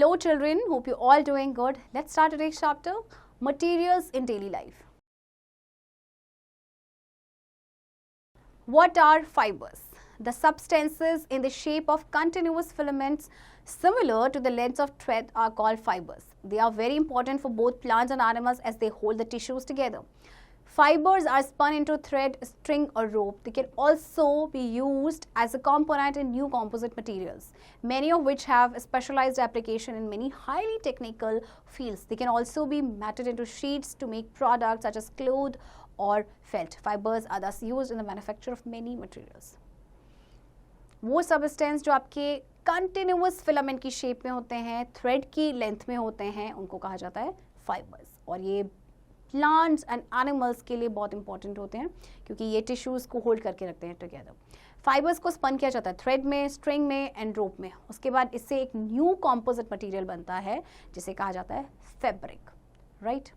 Hello children, hope you all doing good. Let's start today's chapter, materials in daily life. What are fibers? The substances in the shape of continuous filaments similar to the lengths of thread are called fibers. They are very important for both plants and animals as they hold the tissues together. Fibers are spun into thread, string or rope. They can also be used as a component in new composite materials, many of which have a specialized application in many highly technical fields. They can also be matted into sheets to make products such as cloth or felt. Fibers are thus used in the manufacture of many materials. वो substance जो आपके continuous filament की shape में होते हैं, thread की length में होते हैं, उनको कहा जाता है फाइबर्स. और ये प्लांट्स एंड एनिमल्स के लिए बहुत इंपॉर्टेंट होते हैं क्योंकि ये टिश्यूज़ को होल्ड करके रखते हैं टुगेदर. फाइबर्स को स्पन किया जाता है थ्रेड में, स्ट्रिंग में एंड रोप में. उसके बाद इससे एक न्यू कॉम्पोजिट मटेरियल बनता है जिसे कहा जाता है fabric. Right.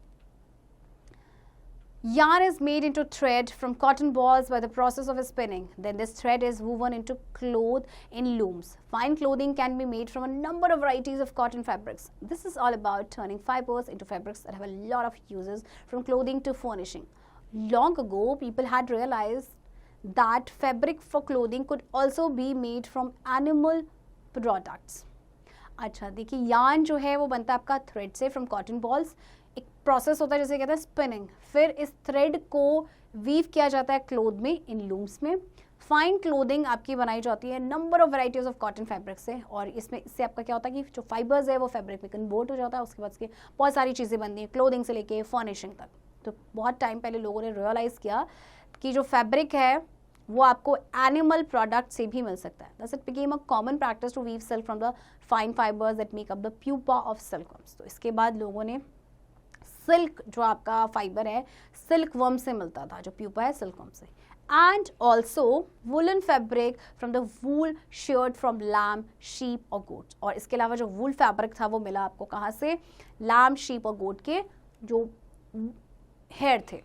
Yarn is made into thread from cotton balls by the process of spinning. Then this thread is woven into cloth in looms. Fine clothing can be made from a number of varieties of cotton fabrics. This is all about turning fibers into fabrics that have a lot of uses, from clothing to furnishing. Long ago, people had realized that fabric for clothing could also be made from animal products. अच्छा देखिए, yarn जो है वो बनता है आपका thread से, from cotton balls. एक प्रोसेस होता है जिसे कहते हैं स्पिनिंग. फिर इस थ्रेड को वीव किया जाता है क्लोथ में, इन लूम्स में. फाइन क्लोथिंग आपकी बनाई जाती है number of varieties of cotton fabric से. और इससे आपका क्या होता है कि जो फाइबर्स है वो फैब्रिक में कन्वर्ट हो जाता है. उसके बाद इसके बहुत सारी चीज़ें बनती हैं, क्लोथिंग से लेके फर्निशिंग तक. तो बहुत टाइम पहले लोगों ने रियलाइज़ किया कि जो फैब्रिक है वो आपको एनिमल प्रोडक्ट से भी मिल सकता है. Thus it became a common practice to weave silk from the fine fibres that make up the pupa of silkworms. तो इसके बाद लोगों ने सिल्क जो आपका फाइबर है सिल्क वर्म से मिलता था, जो प्यूपा है सिल्कवर्म से. And also woollen fabric from the wool sheared from lamb, sheep और गोट. और इसके अलावा जो वूल फैब्रिक था वो मिला आपको कहाँ से? लैम, शीप और गोट के जो हेयर थे.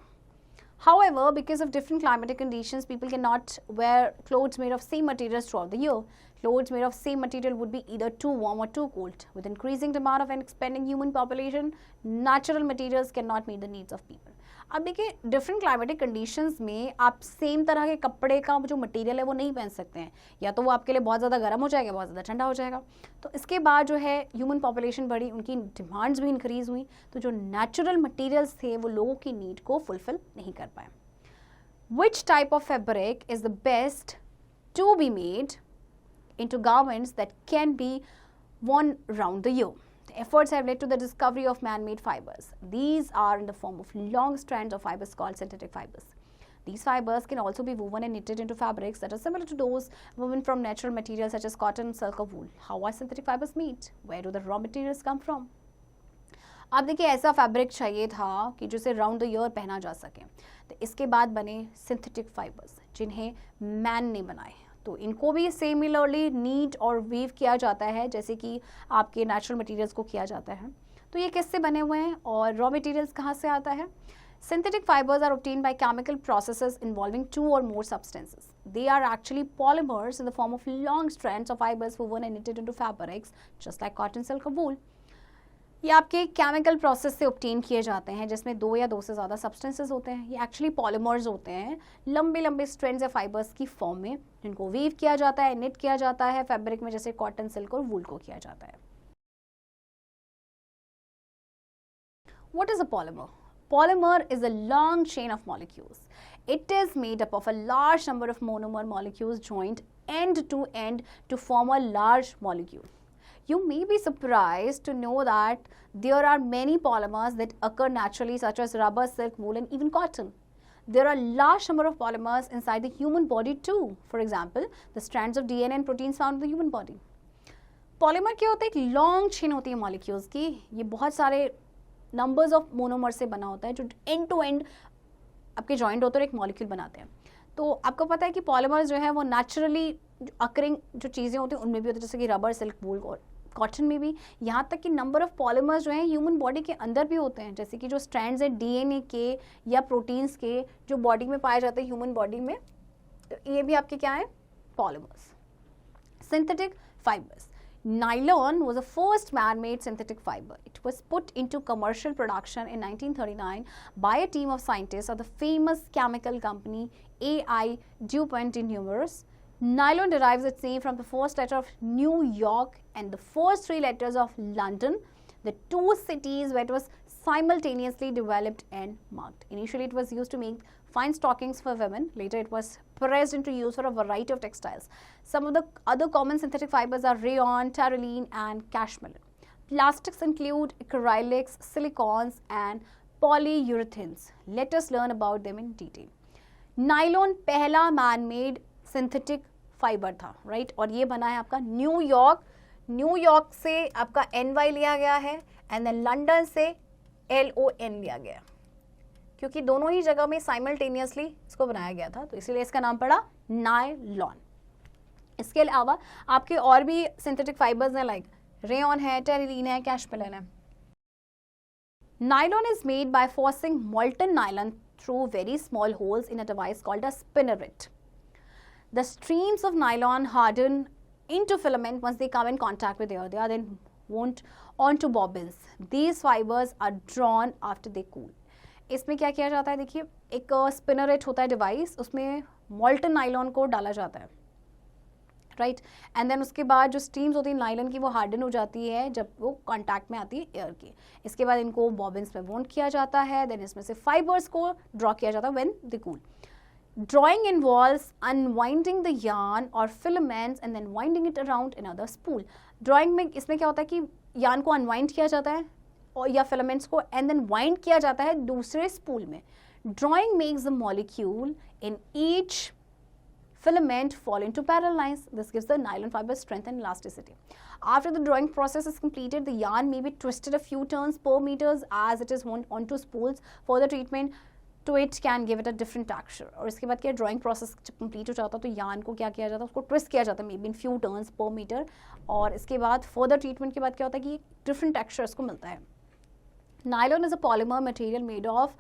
However, because of different climatic conditions, people cannot wear clothes made of same materials throughout the year. Clothes made of same material would be either too warm or too cold. With increasing demand of an expanding human population, natural materials cannot meet the needs of people. अब देखिए, different climatic conditions में आप same तरह के कपड़े का जो material है वो नहीं पहन सकते हैं. या तो वो आपके लिए बहुत ज़्यादा गर्म हो जाएगा, बहुत ज़्यादा ठंडा हो जाएगा. तो इसके बाद जो है ह्यूमन पॉपुलेशन बढ़ी, उनकी डिमांड्स भी इंक्रीज हुई. तो जो नेचुरल मटेरियल्स थे वो लोगों की नीड को फुलफिल नहीं कर पाए. Which type of fabric is the best to be made into garments that can be worn round the year? The efforts have led to the discovery of man-made fibers. These are in the form of long strands of fibers called synthetic fibers. These fibers can also be woven and knitted into fabrics that are similar to those woven from natural materials such as cotton, silk or wool. How are synthetic fibers made? Where do the raw materials come from? अब देखिए, ऐसा fabric चाहिए था कि जिसे round the year पहना जा सके. तो इसके बाद बने सिंथेटिक फाइबर्स जिन्हें मैन ने बनाए. तो इनको भी सिमिलरली नीट और वीव किया जाता है जैसे कि आपके नेचुरल मटेरियल्स को किया जाता है. तो ये किससे बने हुए हैं और रॉ मटेरियल्स कहाँ से आता है? Synthetic fibers are obtained by chemical processes involving two or more substances. They are actually polymers in the form of long strands of fibers woven and knitted into fabrics just like cotton, silk or wool. ये आपके chemical process से obtain किए जाते हैं जिसमें दो या दो से ज़्यादा सब्सटेंसेस होते हैं. ये एक्चुअली पॉलीमर्स होते हैं, लंबे लंबे स्ट्रैंड्स या फाइबर्स की फॉर्म में, जिनको वीव किया जाता है, निट किया जाता है फैब्रिक में, जैसे कॉटन, सिल्क और वूल को किया जाता है. What is a polymer? Polymer is a long chain of molecules. It is made up of a large number of monomer molecules joined end to end to form a large molecule. You may be surprised to know that there are many polymers that occur naturally, such as rubber, silk, wool, and even cotton. There are large number of polymers inside the human body too. For example, the strands of DNA and proteins found in the human body. Polymer क्या होता है? एक long chain होती है molecules की. ये बहुत सारे numbers of monomers से बना होता है जो end to end आपके joined होते हैं और एक molecule बनाते हैं. तो आपको पता है कि polymers जो है वो naturally occurring जो चीज़ें होती हैं उनमें भी होती है, जैसे कि रबर, सिल्क, वूल और कॉटन में भी. यहाँ तक कि नंबर ऑफ पॉलीमर्स जो हैं ह्यूमन बॉडी के अंदर भी होते हैं, जैसे कि जो स्ट्रैंड्स हैं डीएनए के या प्रोटीन्स के जो बॉडी में पाए जाते हैं ह्यूमन बॉडी में. तो ये भी आपके क्या है? Polymers. Synthetic fibres Nylon was the first man-made synthetic fiber. It was put into commercial production in 1939 by a team of scientists of the famous chemical company A.I. DuPont in Numerous. Nylon derives its name from the first letter of New York and the first three letters of London, the two cities where it was simultaneously developed and marked. Initially, it was used to make fine stockings for women. Later, it was pressed into use for a variety of textiles. Some of the other common synthetic fibers are rayon, terylene, and cashmere. Plastics include acrylics, silicones, and polyurethanes. Let us learn about them in detail. Nylon पहला man-made synthetic fiber था, right? और ये बना है आपका New York से आपका NY लिया गया है and then लंदन से LON लिया गया, क्योंकि दोनों ही जगह में साइमल्टेनियसली इसको बनाया गया था, तो इसीलिए इसका नाम पड़ा नायलॉन। इसके अलावा आपके और भी सिंथेटिक फाइबर्स हैं, लाइक रेयॉन है, टेरिलीन है, कैशमेलन है। Nylon is made by forcing molten nylon through very small holes in a device called a spinneret. The streams of nylon harden into filament once they come in contact with air. They are then wound onto bobbins. These fibers are drawn after they cool. इसमें क्या किया जाता है, देखिए एक spinneret होता है device, उसमें मॉल्टन नाइलॉन को डाला जाता है, राइट, एंड देन उसके बाद जो स्ट्रीम्स होती है नाइलॉन की वो हार्डन हो जाती है जब वो कांटेक्ट में आती है एयर की। इसके बाद इनको बॉबिन्स में वोंड किया जाता है, देन इसमें से फाइबर्स को ड्रॉ किया जाता है when they cool. Drawing involves unwinding the yarn or filaments and then winding it around another spool. Drawing में इसमें क्या होता है कि yarn को unwind किया जाता है और या filaments को and then wind किया जाता है दूसरे spool में. Drawing makes the molecule in each filament fall into parallel lines. This gives the nylon fiber strength and elasticity. After the drawing process is completed, the yarn may be twisted a few turns per meters as it is wound onto spools. Further treatment to it can give it a different texture. और इसके बाद क्या drawing process जब complete हो जाता है तो yarn को क्या किया जाता है, उसको ट्विस्ट किया जाता है may be in few turns per metre, और इसके बाद फर्दर ट्रीटमेंट के बाद क्या होता है कि डिफरेंट टेक्सचर इसको मिलता है। Nylon is a polymer material made of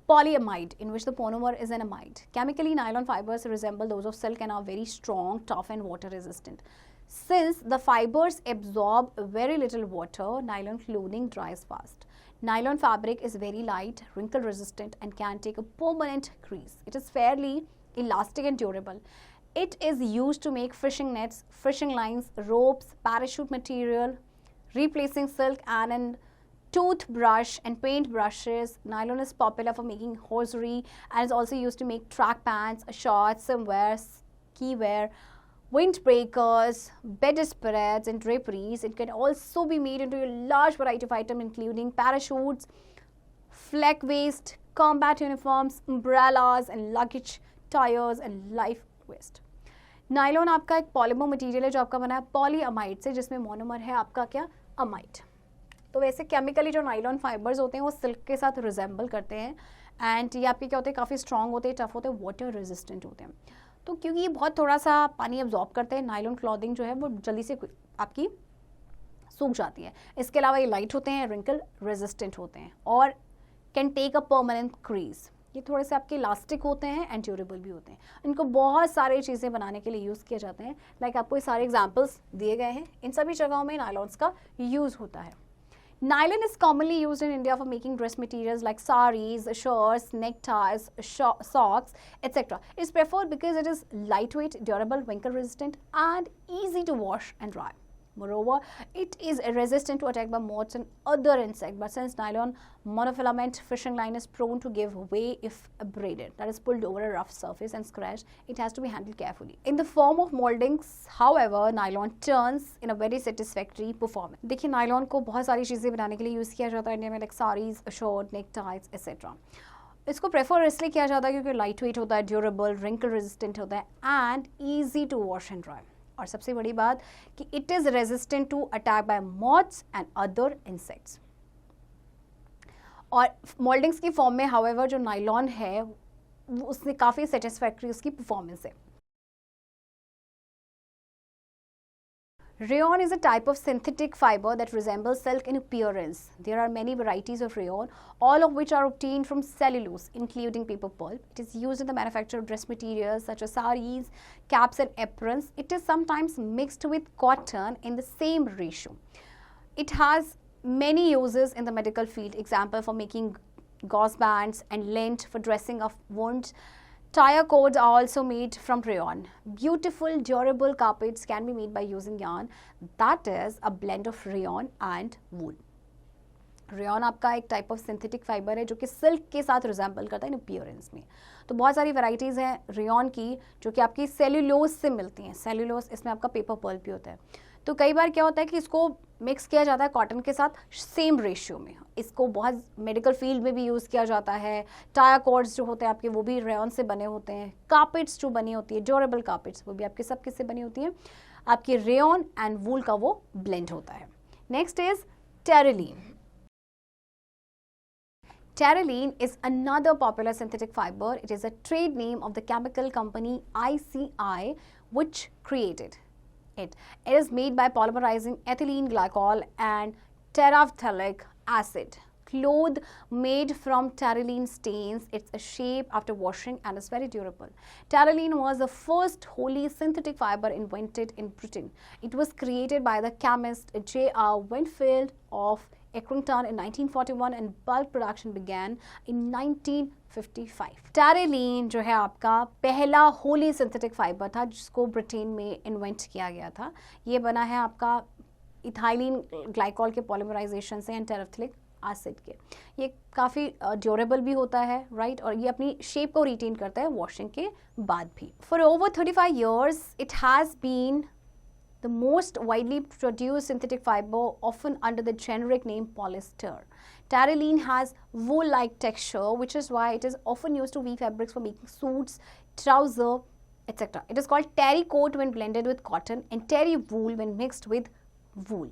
polyamide in which the monomer is an amide. Chemically, nylon fibers resemble those of silk and are very strong, tough and water resistant. Since the fibers absorb very little water, nylon clothing dries fast. Nylon fabric is very light, wrinkle resistant and can take a permanent crease. It is fairly elastic and durable. It is used to make fishing nets, fishing lines, ropes, parachute material, replacing silk and toothbrush and paint brushes. Nylon is popular for making hosiery and is also used to make track pants, shorts, swimwear, ski wear, windbreakers, bedspreads and draperies. It can also be made into a large variety of items including parachutes, flak waist, combat uniforms, umbrellas and luggage, tires and life vest. Nylon आपका एक polymer material है जो आपका बना है polyamide से, जिसमें monomer है आपका क्या अमाइड। तो वैसे केमिकली जो नाइलॉन फाइबर्स होते हैं वो सिल्क के साथ रिजेंबल करते हैं एंड ये आपके क्या होते हैं काफ़ी स्ट्रॉन्ग होते हैं, टफ होते हैं, वाटर रेजिस्टेंट होते हैं। तो क्योंकि ये बहुत थोड़ा सा पानी एब्जॉर्ब करते हैं, नाइलॉन क्लॉथिंग जो है वो जल्दी से आपकी सूख जाती है। इसके अलावा ये लाइट होते हैं, रिंकल रेजिस्टेंट होते हैं और can take a permanent crease. ये थोड़े से आपके इलास्टिक होते हैं एंड ड्यूरेबल भी होते हैं। इनको बहुत सारी चीज़ें बनाने के लिए यूज़ किए जाते हैं, लाइक आपको ये सारे एग्जाम्पल्स दिए गए हैं, इन सभी जगहों में नायलॉन्स का यूज़ होता है। Nylon is commonly used in India for making dress materials like saris, shirts, neckties, socks, etc. It is preferred because it is lightweight, durable, wrinkle resistant and easy to wash and dry. Moreover, it is resistant to attack by moths and other insects. But since nylon monofilament fishing line is prone to give way if abraded, that is pulled over a rough surface and scratched, it has to be handled carefully. In the form of moldings, however, nylon turns in a very satisfactory performance. देखिए nylon को बहुत सारी चीज़ें बनाने के लिए use किया जाता है इंडिया में, लाइक साड़ीज, शर्ट, नेक टाइज एक्सेट्रा। इसको प्रेफर इसलिए किया जाता है क्योंकि लाइट वेट होता है, ड्यूरेबल, रिंकल रेजिस्टेंट होता है and easy to wash and dry. और सबसे बड़ी बात कि it is resistant to attack by moths and other insects. और मोल्डिंग्स की फॉर्म में हाउएवर जो नायलॉन है उसने काफ़ी सेटिस्फैक्ट्री उसकी परफॉर्मेंस है। Rayon is a type of synthetic fiber that resembles silk in appearance. There are many varieties of rayon, all of which are obtained from cellulose, including paper pulp. It is used in the manufacture of dress materials such as saris, caps and aprons. It is sometimes mixed with cotton in the same ratio. It has many uses in the medical field, example for making gauze bands and lint for dressing of wounds. Tire cords are also made from rayon. Beautiful, durable carpets can be made by using yarn, that is a blend of rayon and wool. Rayon आपका एक type of synthetic fibre है जो कि silk के साथ resemble करता है इन appearance में. तो बहुत सारी वैरायटीज़ हैं रेयन की जो कि आपकी सेल्यूलोज से मिलती हैं. सेल्यूलोज इसमें आपका पेपर पल्प भी होता है. तो कई बार क्या होता है कि इसको मिक्स किया जाता है कॉटन के साथ सेम रेशियो में. इसको बहुत मेडिकल फील्ड में भी यूज़ किया जाता है. टायर कॉर्ड्स जो होते हैं आपके वो भी रेयन से बने होते हैं. कार्पेट्स जो बनी होती है ड्यूरेबल कार्पेट्स वो भी आपके सब किससे बनी होती हैं, आपकी रेयन एंड वूल का वो ब्लेंड होता है. Next is terylene. Terylene is another popular synthetic fiber. It is a trade name of the chemical company ICI which created it. It is made by polymerizing ethylene glycol and terephthalic acid. Cloth made from terylene stains its shape after washing and is very durable. Terylene was the first wholly synthetic fiber invented in Britain. It was created by the chemist J.R. Winfield of Accrington in 1941 and bulk production began in 1955. Terylene जो है आपका पहला Holi synthetic fibre था जिसको Britain में invent किया गया था. ये बना है आपका इथाइलिन ग्लाइकॉल के पॉलीमराइजेशन से एंड टेरेफ्थिलिक एसिड के. ये काफ़ी ड्यूरेबल भी होता है राइट और ये अपनी शेप को रिटेन करता है वॉशिंग के बाद भी. For over 35 years it has been the most widely produced synthetic fiber, often under the generic name polyester. Terylene has wool-like texture, which is why it is often used to weave fabrics for making suits, trousers, etc. It is called terry coat when blended with cotton and terry wool when mixed with wool.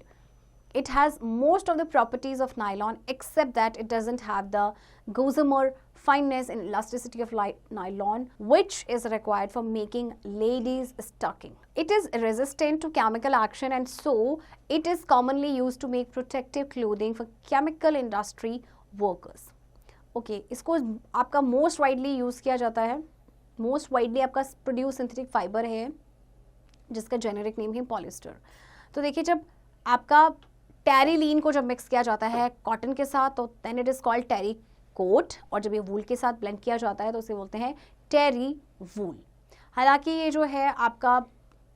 It has most of the properties of nylon except that it doesn't have the gossamer fineness and elasticity of nylon which is required for making ladies' stocking. It is resistant to chemical action and so it is commonly used to make protective clothing for chemical industry workers. Okay, इसको आपका most widely use किया जाता है. Most widely आपका produced synthetic fiber है जिसका generic name है polyester. तो देखिए जब आपका टेरिलीन को जब मिक्स किया जाता है कॉटन के साथ तो then it is called terrycot और जब ये वूल के साथ ब्लेंड किया जाता है तो उसे बोलते हैं टेरी वूल. हालांकि ये जो है आपका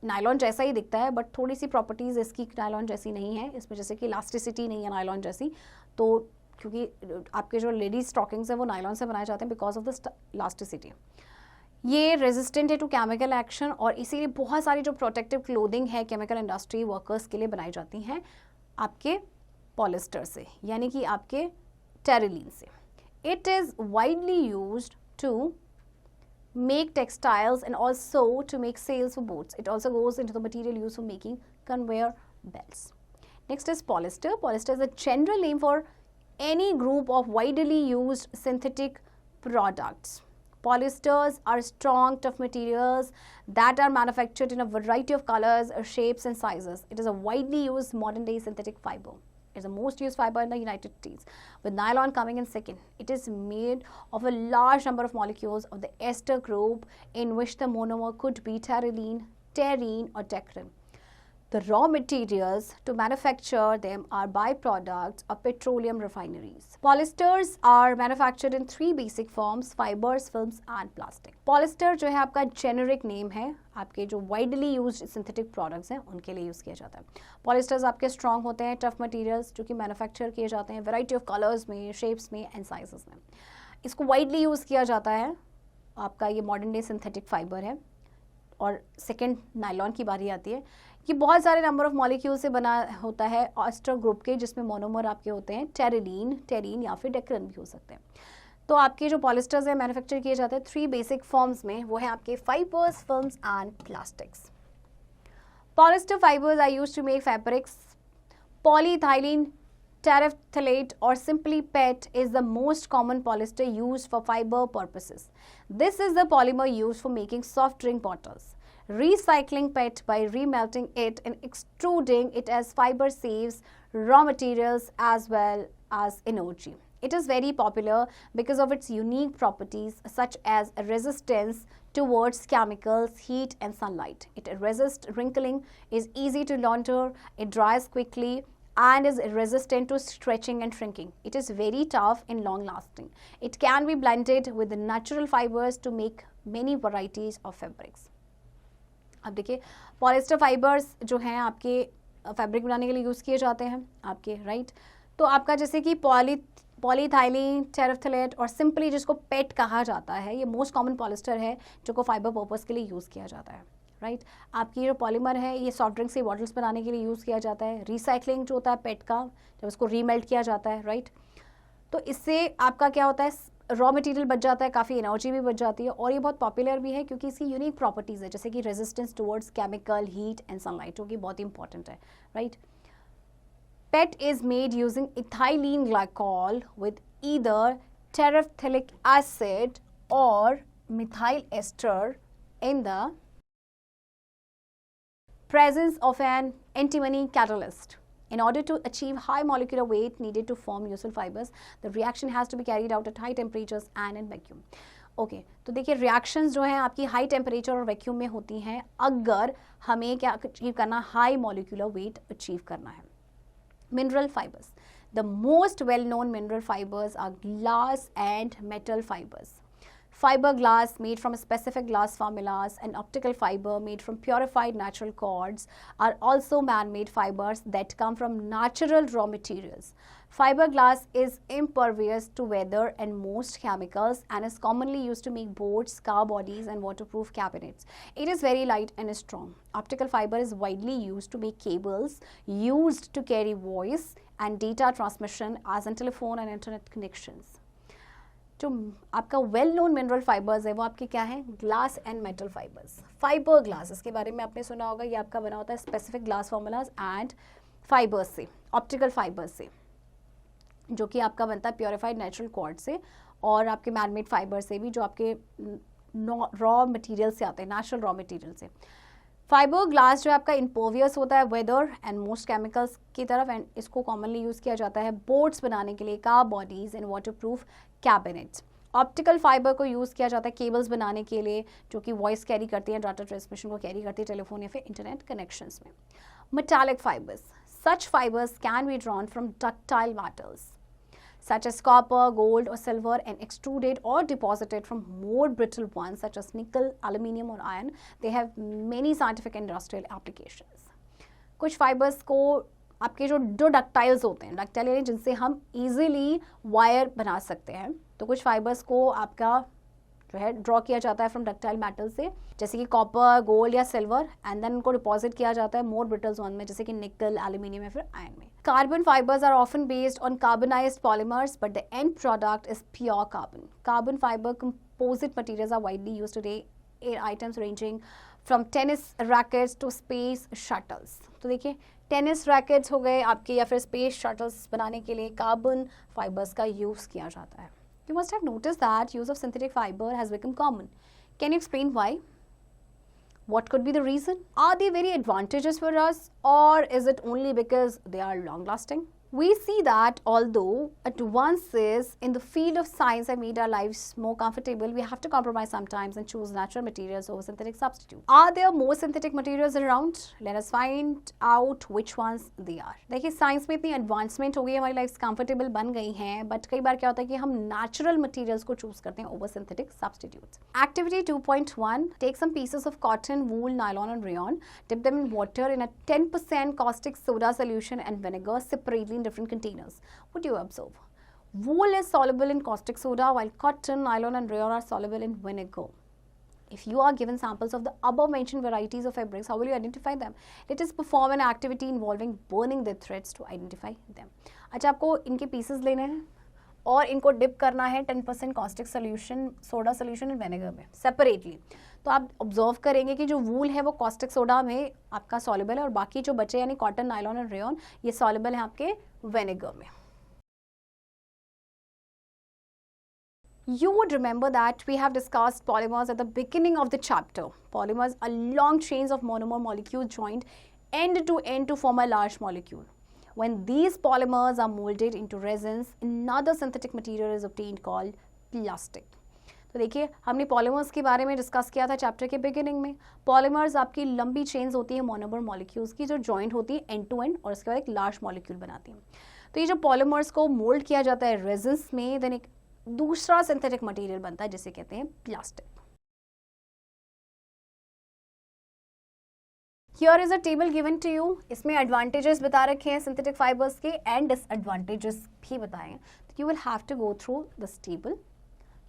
नायलॉन जैसा ही दिखता है बट थोड़ी सी प्रॉपर्टीज़ इसकी नायलॉन जैसी नहीं है. इसमें जैसे कि इलास्टिसिटी नहीं है नायलॉन जैसी, तो क्योंकि आपके जो लेडीज स्टॉकिंग्स हैं वो नायलॉन से बनाए जाते हैं बिकॉज ऑफ द इलास्टिसिटी. ये रेजिस्टेंट है टू केमिकल एक्शन और इसीलिए बहुत सारी जो प्रोटेक्टिव क्लोथिंग है केमिकल इंडस्ट्री वर्कर्स के लिए बनाई जाती हैं आपके पॉलिस्टर से यानी कि आपके टेरिलीन से. It is widely used to make textiles and also to make sails for boats. It also goes into the material use for making conveyor belts. Next is polyester. Polyester is a general name for any group of widely used synthetic products. Polyesters are strong, tough materials that are manufactured in a variety of colors, shapes and sizes. It is a widely used modern day synthetic fiber. It is the most used fiber in the United States, with nylon coming in second. It is made of a large number of molecules of the ester group in which the monomer could be terylene, terene or decrin. The raw materials to manufacture them are byproducts of petroleum refineries. Polyesters are manufactured in three basic forms: fibers, films and plastic. Polyester जो है आपका generic name है, आपके जो widely used synthetic products हैं उनके लिए use किया जाता है. Polyesters आपके strong होते हैं, tough materials जो कि manufacture किए जाते हैं variety of colors में, shapes में and sizes में. इसको widely यूज़ किया जाता है. आपका ये modern day synthetic fiber है और सेकेंड नायलॉन की बारी आती है. ये बहुत सारे नंबर ऑफ मॉलिक्यूल से बना होता है एस्टर ग्रुप के जिसमें मोनोमर आपके होते हैं टेरिलीन, टेरीन या फिर डेक्रिन भी हो सकते हैं. तो आपके जो पॉलिस्टर्स हैं मैन्युफैक्चर किए जाते हैं थ्री बेसिक फॉर्म्स में, वो है आपके fibres, films and plastics. Polyester fibres are used to make fabrics. Polyethylene terephthalate or simply PET is the most common polyester used for fiber purposes. This is the polymer used for making soft drink bottles. Recycling PET by remelting it and extruding it as fiber saves raw materials as well as energy. It is very popular because of its unique properties such as resistance towards chemicals, heat and sunlight. It resists wrinkling, is easy to launder, it dries quickly and is resistant to stretching and shrinking. It is very tough and long lasting. It can be blended with the natural fibers to make many varieties of fabrics. अब देखिए polyester fibres जो हैं आपके fabric बनाने के लिए use किए जाते हैं आपके राइट. तो आपका जैसे कि पॉलीथाइलीन, टेरेफ्थलेट और सिंपली जिसको पेट कहा जाता है, ये मोस्ट कॉमन पॉलिस्टर है जो को फाइबर पर्पस के लिए यूज़ किया जाता है राइट. आपकी जो पॉलीमर है ये सॉफ्ट ड्रिंक्स की बॉटल्स बनाने के लिए यूज़ किया जाता है. रिसाइकलिंग जो होता है पेट का, जब उसको रीमेल्ट किया जाता है राइट, तो इससे आपका क्या होता है, रॉ मटेरियल बच जाता है, काफ़ी एनर्जी भी बच जाती है और ये बहुत पॉपुलर भी है क्योंकि इसकी यूनिक प्रॉपर्टीज़ है जैसे कि resistance towards chemical, heat and sunlight, जो कि बहुत इंपॉर्टेंट है right. PET is made using ethylene glycol with either terephthalic acid or methyl ester in the presence of an antimony catalyst. In order to achieve high molecular weight needed to form useful fibers, the reaction has to be carried out at high temperatures and in vacuum. Okay तो देखिए reactions जो हैं आपकी high temperature और vacuum में होती हैं अगर हमें क्या अचीव करना, हाई मॉलिक्यूलर वेट अचीव करना है. Mineral fibers. The most well-known mineral fibers are glass and metal fibers. Fiberglass made from specific glass formulas and optical fiber made from purified natural cords are also man-made fibers that come from natural raw materials. Fiberglass is impervious to weather and most chemicals and is commonly used to make boats, car bodies and waterproof cabinets. It is very light and strong. Optical fiber is widely used to make cables used to carry voice and data transmission as in telephone and internet connections. जो आपका well known mineral fibres है वो आपके क्या हैं, glass and metal fibres. Fibre glass, इसके बारे में आपने सुना होगा, ये आपका बना होता है specific glass formulas and fibres से, ऑप्टिकल फाइबर्स से, जो कि आपका बनता है प्योरीफाइड नेचुरल कॉर्ड से और आपके मैनमेड फाइबर से भी जो आपके रॉ मटेरियल से आते हैं, नेचुरल रॉ मटेरियल से. फाइबर ग्लास जो है आपका इम्पर्वियस होता है वेदर एंड मोस्ट केमिकल्स की तरफ एंड इसको कॉमनली यूज़ किया जाता है बोर्ड्स बनाने के लिए, car bodies and waterproof cabinets. Optical fibre को यूज़ किया जाता है केबल्स बनाने के लिए जो कि वॉइस कैरी करती हैं, डाटा ट्रांसमिशन को कैरी करती है टेलीफोन या फिर इंटरनेट कनेक्शंस में. Metallic fibres. Such fibres can be drawn from ductile metals such as copper, gold or silver and extruded or deposited from more brittle ones such as nickel, aluminium or iron. They have many scientific and industrial applications. कुछ fibres को आपके जो डक्टाइल्स होते हैं, ductile यानी जिनसे हम easily wire बना सकते हैं, तो कुछ फाइबर्स को आपका जो है ड्रॉ किया जाता है फ्रॉम डक्टाइल मेटल से जैसे कि कॉपर, गोल्ड या सिल्वर एंड देन उनको डिपॉजिट किया जाता है मोर ब्रिटल्स वन में जैसे कि निकल, एल्यूमिनियम या फिर आयरन में. Carbon fibres are often based on carbonised polymers but the end product is pure carbon. Carbon fibre composite materials are widely used today in items ranging from tennis rackets to space shuttles. तो देखिए tennis rackets हो गए आपके या फिर space shuttles बनाने के लिए कार्बन फाइबर्स का यूज़ किया जाता है. You must have noticed that use of synthetic fiber has become common. Can you explain why? What could be the reason? Are they very advantageous for us or is it only because they are long lasting? We see that although advances in the field of science have made our lives more comfortable, we have to compromise sometimes and choose natural materials over synthetic substitutes. Are there more synthetic materials around? Let us find out which ones they are. देखिए science में इतनी advancement हो गई है, हमारी life comfortable बन गई हैं, बट कई बार क्या होता है कि हम नेचुरल मटेरियल्स को चूज करते हैं over synthetic substitutes. Activity 2.1. Take some pieces of cotton, wool, nylon and rayon, dip them in water in a 10% caustic soda solution and vinegar separately in different containers. What do you observe? Wool is soluble in caustic soda while cotton, nylon and rayon are soluble in vinegar. If you are given samples of the above mentioned varieties of fabrics, how will you identify them? Let us perform an activity involving burning the threads to identify them. अच्छा आपको इनके pieces लेने हैं और इनको dip करना है 10% caustic solution, soda solution and vinegar में सेपरेटली. तो आप ऑब्जर्व करेंगे कि जो वूल है वो कॉस्टिक सोडा में आपका सॉल्युबल है और बाकी जो बचे यानी कॉटन, नायलॉन और रेयॉन ये सॉल्युबल है आपके विनेगर में. You would remember that we have discussed polymers at the beginning of the chapter. Polymers are long chains of monomer molecules joined end to end to form a large molecule. When these polymers are molded into resins, another synthetic material is obtained called plastic. तो देखिए हमने polymers के बारे में discuss किया था chapter के beginning में. पॉलीमर्स आपकी लंबी चेन्स होती है मोनोमर मॉलिक्यूल्स की जो जॉइंट होती है एंड टू एंड और उसके बाद एक लार्ज मॉलिक्यूल बनाती है. तो ये जो पॉलीमर्स को मोल्ड किया जाता है रेजिन्स में, देन एक दूसरा सिंथेटिक मटेरियल बनता है जिसे कहते हैं plastic. Here is a table given to you. इसमें एडवांटेजेस बता रखे हैं सिंथेटिक फाइबर्स के एंड डिसएडवांटेजेस भी बताए हैं. You will have to go through this table.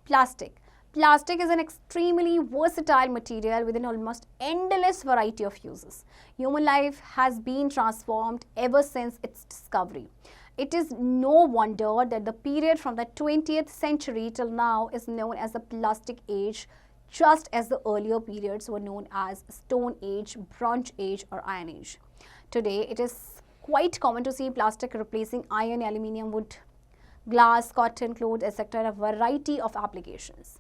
Plastic. Plastic is an extremely versatile material with an almost endless variety of uses. Human life has been transformed ever since its discovery. It is no wonder that the period from the 20th century till now is known as the Plastic Age, just as the earlier periods were known as Stone Age, Bronze Age or Iron Age. Today, it is quite common to see plastic replacing iron, aluminium, wood, glass, cotton, clothes, etc. in a variety of applications.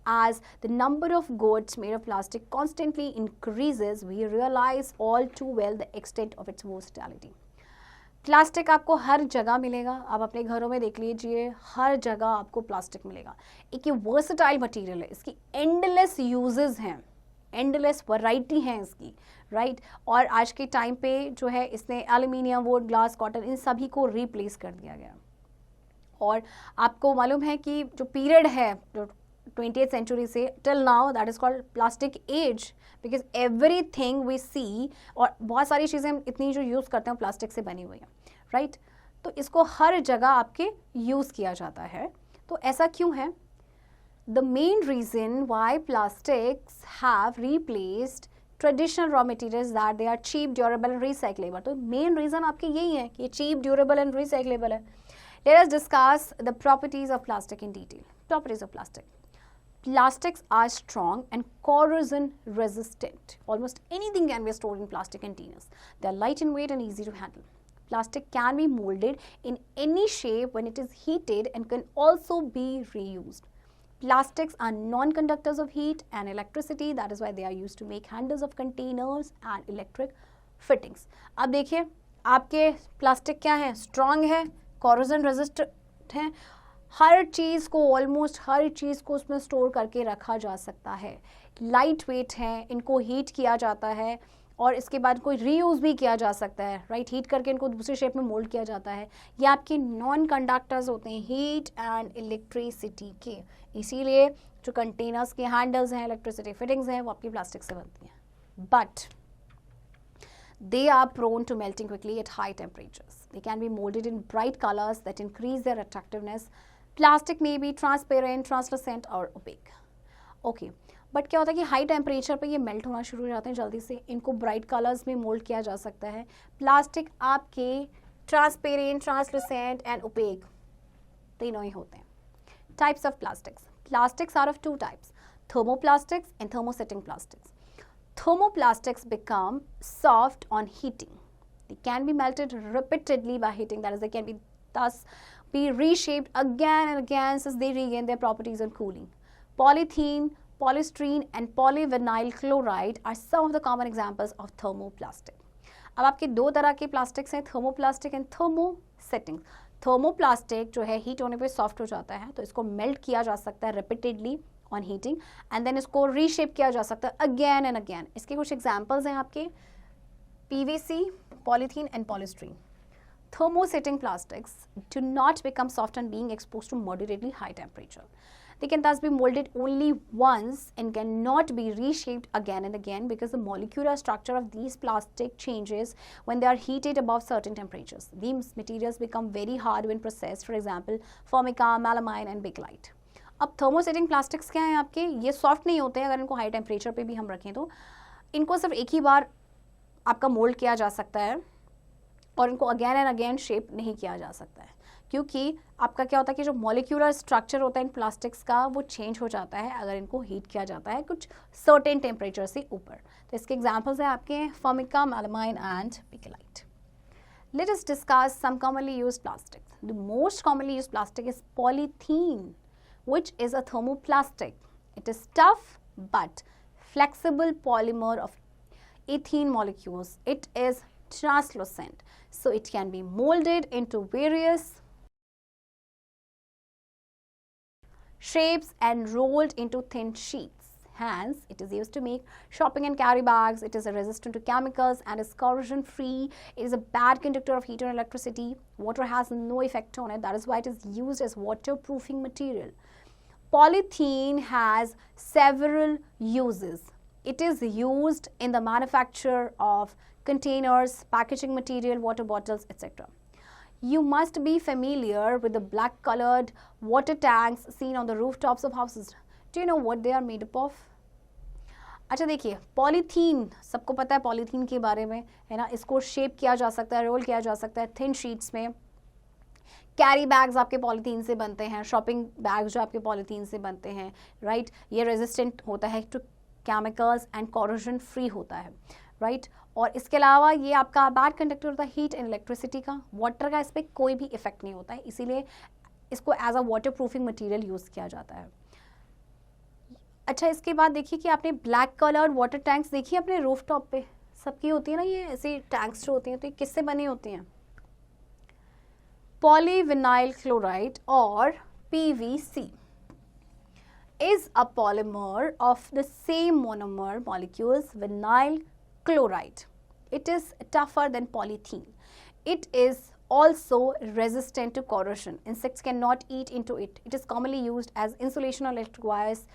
As the number of goods made of plastic constantly increases, we realize all too well the extent of its versatility. Plastic आपको हर जगह मिलेगा. आप अपने घरों में देख लीजिए, हर जगह आपको प्लास्टिक मिलेगा. एक ये वर्सेटाइल मटेरियल है, इसकी एंडलेस यूजेस हैं, एंडलेस वैरायटी हैं इसकी, राइट. और आज के टाइम पे जो है इसने aluminium, would, glass, cotton in सभी को रिप्लेस कर दिया गया. और आपको मालूम है कि जो पीरियड है जो 20th सेंचुरी से till now, that is called plastic age, because everything we see और बहुत सारी चीज़ें हम इतनी जो यूज़ करते हैं प्लास्टिक से बनी हुई हैं, राइट. तो इसको हर जगह आपके यूज़ किया जाता है. तो ऐसा क्यों है? The main reason why plastics have replaced traditional raw materials that they are cheap, durable and recyclable. तो मेन रीज़न आपके यही है कि ये चीप, ड्यूरेबल एंड रिसाइक्लेबल है. Let us discuss the properties of plastic in detail. Properties of plastic. Plastics are strong and corrosion resistant. Almost anything can be stored in plastic containers. They are light in weight and easy to handle. Plastic can be molded in any shape when it is heated and can also be reused. Plastics are non-conductors of heat and electricity. That is why they are used to make handles of containers and electric fittings. अब देखिए आपके plastic क्या है? Strong है, corrosion resistant है, हर चीज़ को, almost हर चीज़ को उसमें स्टोर करके रखा जा सकता है. लाइट वेट है, इनको हीट किया जाता है और इसके बाद कोई रीयूज़ भी किया जा सकता है, राइट. हीट करके इनको दूसरी शेप में मोल्ड किया जाता है. ये आपके नॉन कंडक्टर्स होते हैं हीट एंड इलेक्ट्रिसिटी के. इसीलिए जो कंटेनर्स के हैंडल्स हैं, इलेक्ट्रिसिटी फिटिंग्स हैं, वो आपकी प्लास्टिक से बनती हैं. But they are prone to melting quickly at high temperatures. They can be molded in bright colors that increase their attractiveness. Plastic may be transparent, translucent or opaque. Okay, but क्या होता है कि high temperature पे ये melt होना शुरू हो जाते हैं जल्दी से. इनको ब्राइट कलर्स में मोल्ड किया जा सकता है. प्लास्टिक आपके ट्रांसपेरेंट, ट्रांसलूसेंट एंड ओपेक तीनों ही होते हैं. Types of plastics. Plastics are of two types, thermoplastics and thermosetting plastics. Thermoplastics become soft on heating. They can be melted repeatedly by heating. That is, they can be thus be reshaped again and again since they regain their properties on cooling. Polythene, polystyrene and polyvinyl chloride are some of the common examples of thermoplastic. अब आपके दो तरह के plastics हैं, thermoplastic and thermosetting. Thermoplastic जो है heat होने पे सॉफ्ट हो जाता है, तो इसको मेल्ट किया जा सकता है repeatedly on heating and then इसको रीशेप किया जा सकता है अगेन एंड अगेन. इसके कुछ एग्जांपल्स हैं आपके PVC, polythene and polystyrene. Thermosetting plastics do not become soft on being exposed to moderately high temperature. They can thus be molded only once and cannot be reshaped again and again because the molecular structure of these plastic changes when they are heated above certain temperatures. These materials become very hard when processed, for example, formica, melamine and bakelite. अब thermosetting plastics क्या हैं आपके? ये soft नहीं होते हैं अगर इनको हाई टेम्परेचर पे भी हम रखें तो. इनको सिर्फ एक ही बार आपका मोल्ड किया जा सकता है और इनको अगेन एंड अगेन शेप नहीं किया जा सकता है, क्योंकि आपका क्या होता है कि जो मॉलिक्यूलर स्ट्रक्चर होता है इन प्लास्टिक्स का वो चेंज हो जाता है अगर इनको हीट किया जाता है कुछ सर्टेन टेम्परेचर से ऊपर. तो इसके एग्जाम्पल्स हैं आपके Formica, melamine and bakelite. Let us discuss some commonly used plastics. The most commonly used plastic is polythene. which is a thermoplastic. It is tough but flexible polymer of ethene molecules. It is translucent, so it can be molded into various shapes and rolled into thin sheets. Hence, it is used to make shopping and carry bags. It is resistant to chemicals and is corrosion free. It is a bad conductor of heat and electricity. Water has no effect on it. That is why it is used as waterproofing material. Polythene has several uses. It is used in the manufacture of containers, packaging material, water bottles, etc. You must be familiar with the black colored water tanks seen on the rooftops of houses. Do you know what they are made up of? अच्छा देखिए, polythene सबको पता है polythene के बारे में, है ना. इसको शेप किया जा सकता है, रोल किया जा सकता है थिन शीट्स में. कैरी बैग्स आपके पॉलीथीन से बनते हैं, शॉपिंग बैग्स जो आपके पॉलीथीन से बनते हैं, राइट. ये रेजिस्टेंट होता है to chemicals and corrosion free होता है, राइट. और इसके अलावा ये आपका बैड कंडक्टर होता है हीट एंड इलेक्ट्रिसिटी का. वाटर का इस पर कोई भी इफेक्ट नहीं होता है, इसीलिए इसको as a waterproofing material use किया जाता है. अच्छा, इसके बाद देखिए कि आपने ब्लैक कलर्ड वाटर टैंक्स देखिए अपने रूफटॉप पे, सबकी होती है ना ये ऐसे टैंक्स जो होती हैं. तो ये किससे बने होते हैं? पॉलीविनाइल क्लोराइड और PVC is a polymer of the same monomer molecules, vinyl chloride. It is tougher than polythene. It is also resistant to corrosion. Insects cannot eat into it. It is commonly used as insulation on electric wires,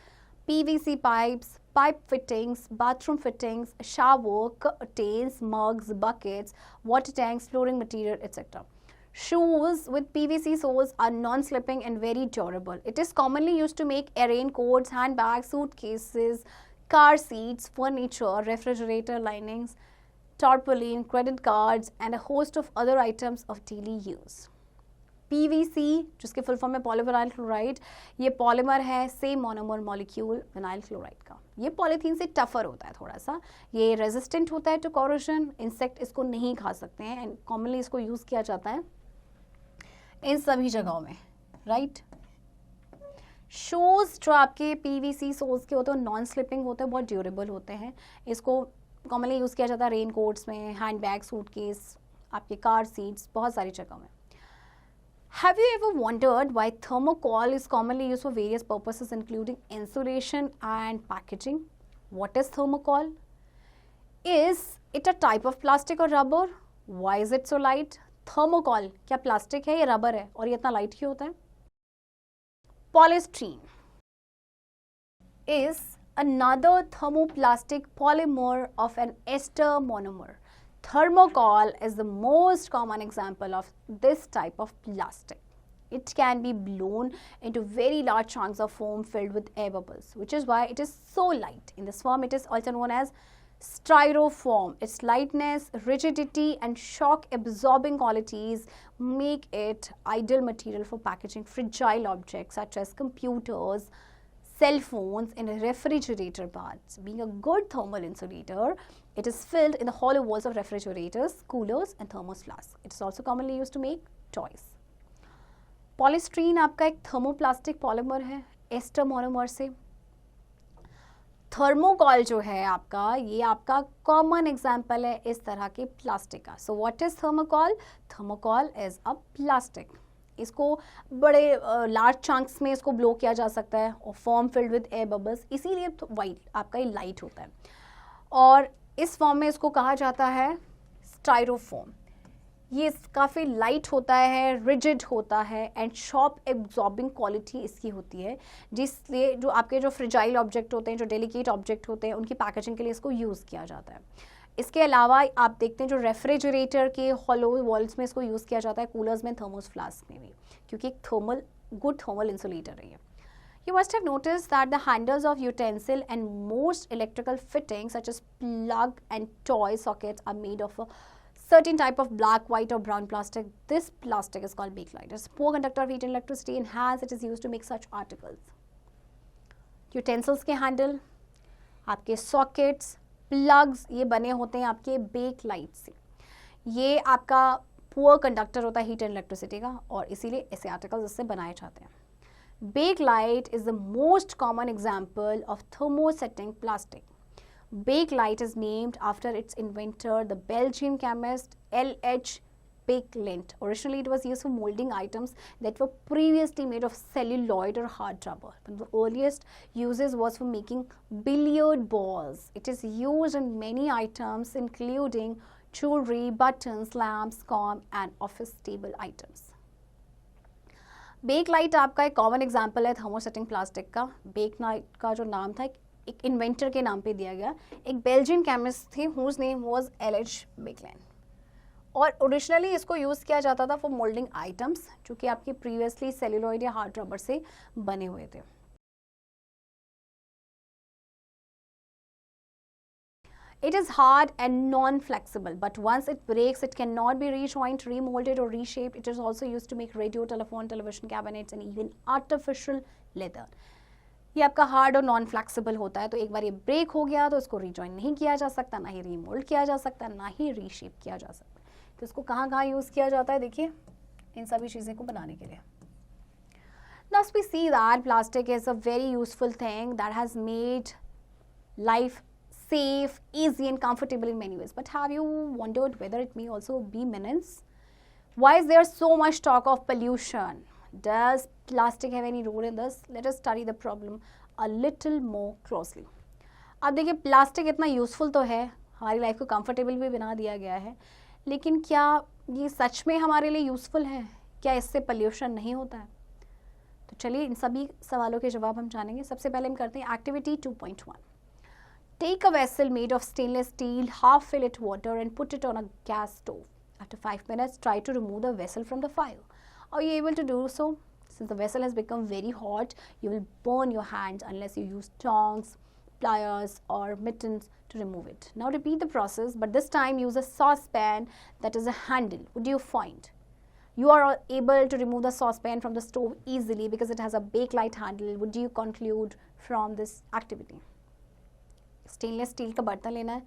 PVC pipes, pipe fittings, bathroom fittings, shower curtains, mugs, buckets, water tanks, flooring material, etc. Shoes with PVC soles are non-slipping and very durable. It is commonly used to make raincoats, handbags, suitcases, car seats, furniture, refrigerator linings, tarpaulin, credit cards, and a host of other items of daily use. PVC जिसके full form है polyvinyl chloride, ये polymer है same monomer molecule vinyl chloride का. ये polythene से tougher होता है थोड़ा सा, ये रेजिस्टेंट होता है टू कॉरोजन. इंसेक्ट इसको नहीं खा सकते हैं एंड कॉमनली इसको यूज़ किया जाता है इन सभी जगहों में, राइट. शूज़ जो आपके PVC सोल्स के होते हैं नॉन स्लिपिंग होते हैं, बहुत ड्यूरेबल होते हैं. इसको कॉमनली यूज़ किया जाता है रेन कोट्स में, हैंड बैग, सूटकेस, आपके कार सीट्स, बहुत सारी जगहों में. Have you ever wondered why thermocol is commonly used for various purposes including insulation and packaging? What is thermocol? Is it a type of plastic or rubber? Why is it so light? Thermocol क्या plastic है या rubber है और ये इतना light क्यों होता है? Polystyrene is another thermoplastic polymer of an ester monomer. Thermocol is the most common example of this type of plastic. It can be blown into very large chunks of foam filled with air bubbles, which is why it is so light. In this form, it is also known as styrofoam. Its lightness, rigidity, and shock absorbing qualities make it ideal material for packaging fragile objects such as computers, cell phones, and refrigerator parts. Being a good thermal insulator, it is filled in the hollow walls of refrigerators, coolers, and thermos flasks. It is also commonly used to make toys. पॉलीस्ट्रीन आपका एक thermoplastic polymer है ester monomer से. Thermocol जो है आपका, ये आपका common example है इस तरह के प्लास्टिक का. So what is thermocol? Thermocol is a plastic. इसको बड़े लार्ज चंक्स में इसको ब्लो किया जा सकता है और form filled with air bubbles, इसीलिए वाइट आपका ये लाइट होता है. और इस फॉर्म में इसको कहा जाता है स्टाइरोफोम. ये काफ़ी लाइट होता है, रिजिड होता है एंड शॉक एब्जॉर्बिंग क्वालिटी इसकी होती है, जिसलिए जो आपके जो फ्रिजाइल ऑब्जेक्ट होते हैं, जो डेलिकेट ऑब्जेक्ट होते हैं, उनकी पैकेजिंग के लिए इसको यूज़ किया जाता है. इसके अलावा आप देखते हैं जो रेफ्रिजरेटर के हॉलो वॉल्स में इसको यूज़ किया जाता है, कूलर्स में, थर्मोस फ्लास्क में भी, क्योंकि एक गुड थर्मल इंसुलेटर है ये. You must have noticed that the handles of utensil and most electrical fittings such as plug and toy sockets are made of a certain type of black, white or brown plastic. This plastic is called bakelite. It's a poor conductor of heat and electricity and hence it is used to make such articles. Utensils के handle, आपके sockets, plugs ये बने होते हैं आपके bakelite से. ये आपका poor conductor होता है heat and electricity का और इसीलिए ऐसे articles इससे बनाए जाते हैं. Bakelite is the most common example of thermosetting plastic. Bakelite is named after its inventor, the Belgian chemist OPH Group. Originally, it was used for molding items that were previously made of celluloid or hard rubber. But the earliest uses was for making billiard balls. It is used in many items, including jewelry, buttons, lamps, comb, and office table items. Bakelite आपका एक common example है thermosetting plastic का. Bakelite का जो नाम था एक inventor के नाम पे दिया गया. एक बेल्जियन केमिस्ट थे whose name was OPH Baekeland. और ओरिजिनली इसको यूज़ किया जाता था फॉर मोल्डिंग आइटम्स जो कि आपके प्रीवियसली सेल्यूलॉइड या हार्ड रबर से बने हुए थे. It is hard and non-flexible, but once it breaks, it cannot be rejoined, remolded or reshaped. It is also used to make radio, telephone, television cabinets and even artificial leather. ये आपका hard और non flexible होता है, तो एक बार ये break हो गया तो इसको रिजॉइन नहीं किया जा सकता, ना ही रीमोल्ड किया जा सकता, ना ही रीशेप किया जा सकता. तो इसको कहाँ कहाँ यूज़ किया जाता है, देखिए इन सभी चीज़ें को बनाने के लिए. Thus we see that plastic is a very useful thing that has made life safe, easy and comfortable in many ways. But have you wondered whether it may also be menace? Why is there so much talk of pollution? Does plastic have any role in this? Let us study the problem a little more closely. अब देखिए plastic इतना useful तो है, हमारी life को comfortable भी बना दिया गया है, लेकिन क्या ये सच में हमारे लिए यूज़फुल है? क्या इससे पोल्यूशन नहीं होता है? तो चलिए इन सभी सवालों के जवाब हम जानेंगे. सबसे पहले हम करते हैं activity 2.1. Take a vessel made of stainless steel, half fill it water and put it on a gas stove. After 5 minutes, try to remove the vessel from the fire. Are you able to do so? Since the vessel has become very hot, you will burn your hands unless you use tongs, pliers or mittens to remove it. Now repeat the process, but this time use a saucepan that is a handle. What do you find? You are able to remove the saucepan from the stove easily because it has a bakelite handle. What do you conclude from this activity? Stainless steel का बर्तन लेना है,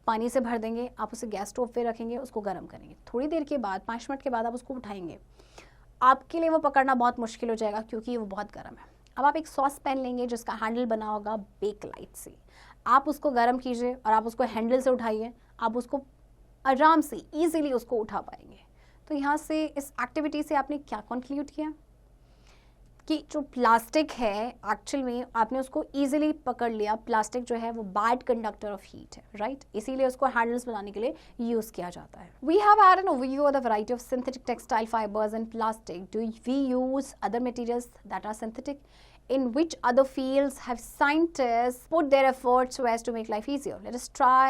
पानी से भर देंगे, आप उसे गैस स्टोव पे रखेंगे, उसको गर्म करेंगे. थोड़ी देर के बाद 5 मिनट के बाद आप उसको उठाएंगे. आपके लिए वो पकड़ना बहुत मुश्किल हो जाएगा क्योंकि वो बहुत गर्म है. अब आप एक सॉस पैन लेंगे जिसका हैंडल बना होगा बेकलाइट से. आप उसको गर्म कीजिए और आप उसको हैंडल से उठाइए. आप उसको आराम से ईजिली उसको उठा पाएंगे. तो यहाँ से इस एक्टिविटी से आपने क्या कंक्लूड किया कि जो प्लास्टिक है एक्चुअल में आपने उसको ईजिली पकड़ लिया. प्लास्टिक जो है वो बैड कंडक्टर ऑफ हीट है, राइट? इसीलिए उसको हैंडल्स बनाने के लिए यूज़ किया जाता है. We have had an overview of the variety of synthetic textile fibres and plastic. Do we use other materials that are synthetic? In which other fields have scientists put their efforts so as to make life easier? Let us try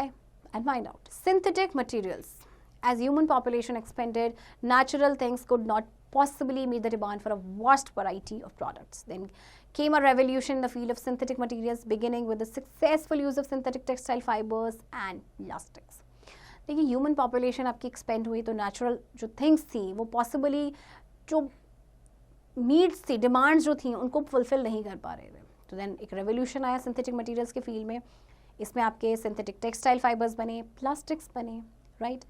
and find out. Synthetic materials. As human population expanded, natural things could not possibly meet the demand for a vast variety of products. Then came a revolution in the field of synthetic materials, beginning with the successful use of synthetic textile fibers and plastics. देखिए human population आपकी expand हुई तो natural जो things थी वो possibly जो needs थी, demands जो थी उनको फुलफिल नहीं कर पा रहे थे. तो देन एक रेवोल्यूशन आया सिंथेटिक मटेरियल्स के फील्ड में. इसमें आपके सिंथेटिक टेक्सटाइल फाइबर्स बने, प्लास्टिक्स बने, right?